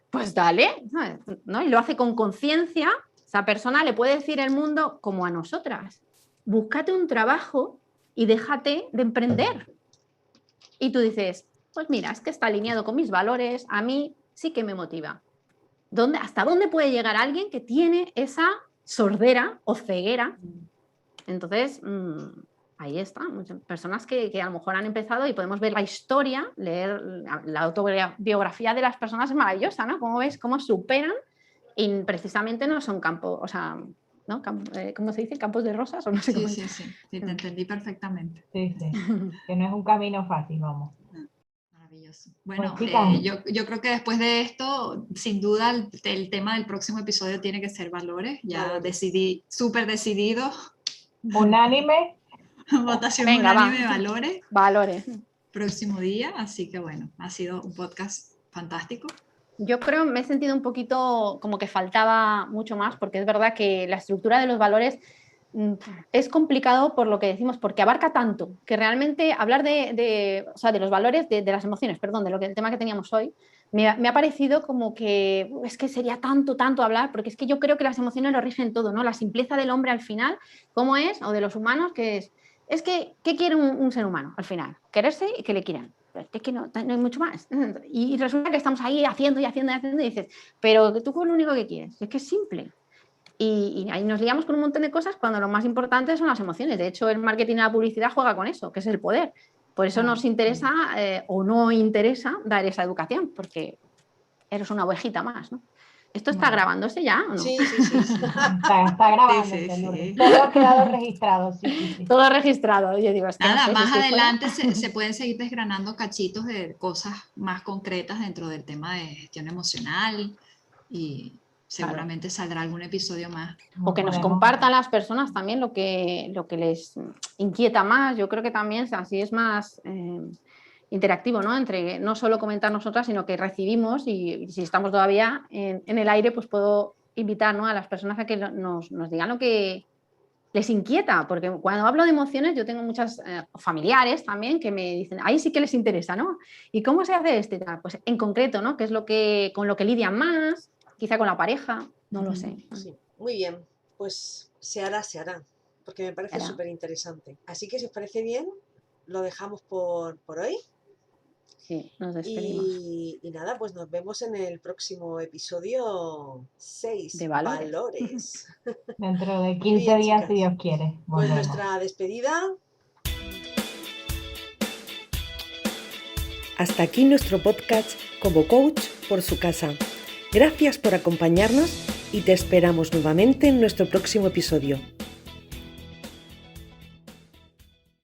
Pues dale, ¿no? Y lo hace con conciencia. Esa persona le puede decir el mundo como a nosotras. Búscate un trabajo y déjate de emprender. Y tú dices, pues mira, es que está alineado con mis valores, a mí sí que me motiva. ¿Hasta dónde puede llegar alguien que tiene esa sordera o ceguera? Entonces, ahí está, muchas personas que a lo mejor han empezado y podemos ver la historia, leer la autobiografía de las personas es maravillosa, ¿no? Cómo ves, cómo superan y precisamente no son campos, o sea, ¿no? ¿Cómo se dice? ¿Campos de rosas? O no sé cómo Sí, te entendí perfectamente. Sí, que no es un camino fácil, vamos. Maravilloso. Bueno, Pues, chicas, yo creo que después de esto, sin duda, el tema del próximo episodio tiene que ser valores. Ya Valores. decidí, súper decidido, unánime. votación Venga, unánime, va. valores, Valores. próximo día. Así que bueno, ha sido un podcast fantástico. Yo creo, me he sentido un poquito como que faltaba mucho más, porque es verdad que la estructura de los valores es complicado por lo que decimos, porque abarca tanto, que realmente hablar de los valores, de las emociones, perdón, del tema que teníamos hoy, me ha parecido como que es que sería tanto hablar, porque es que yo creo que las emociones lo rigen todo, ¿no? La simpleza del hombre al final, ¿cómo es? O de los humanos, que es que, ¿qué quiere un ser humano al final? Quererse y que le quieran. Es que no hay mucho más. Y resulta que estamos ahí haciendo y dices, pero tú con lo único que quieres, es que es simple. Y ahí nos liamos con un montón de cosas cuando lo más importante son las emociones. De hecho, el marketing y la publicidad juega con eso, que es el poder. Por eso nos interesa o no interesa dar esa educación, porque eres una ovejita más, ¿no? ¿Esto está grabándose ya o no? Sí. Está grabándose, Sí. Lourdes. Todo ha quedado registrado, sí. Todo registrado. Yo digo, es que Nada, no sé, más si estoy adelante fuera. se pueden seguir desgranando cachitos de cosas más concretas dentro del tema de gestión emocional y seguramente saldrá algún episodio más. O que nos compartan las personas también lo que les inquieta más. Yo creo que también así es más interactivo, ¿no? Entre no solo comentar nosotras, sino que recibimos y si estamos todavía en el aire, pues puedo invitar, ¿no?, a las personas a que nos digan lo que les inquieta, porque cuando hablo de emociones yo tengo muchas familiares también que me dicen, ahí sí que les interesa, ¿no? ¿Y cómo se hace esto? Pues en concreto, ¿no? ¿Qué es con lo que lidian más? Quizá con la pareja, no lo sé. Sí, muy bien, pues se hará, porque me parece súper interesante. Así que si os parece bien, lo dejamos por hoy. Sí, nos despedimos. Y nada, pues nos vemos en el próximo episodio 6 de valores. Dentro de Muy 15 bien, días, chicas. si Dios quiere. Pues Volvemos. nuestra despedida. Hasta aquí nuestro podcast Como Coach por su casa. Gracias por acompañarnos y te esperamos nuevamente en nuestro próximo episodio.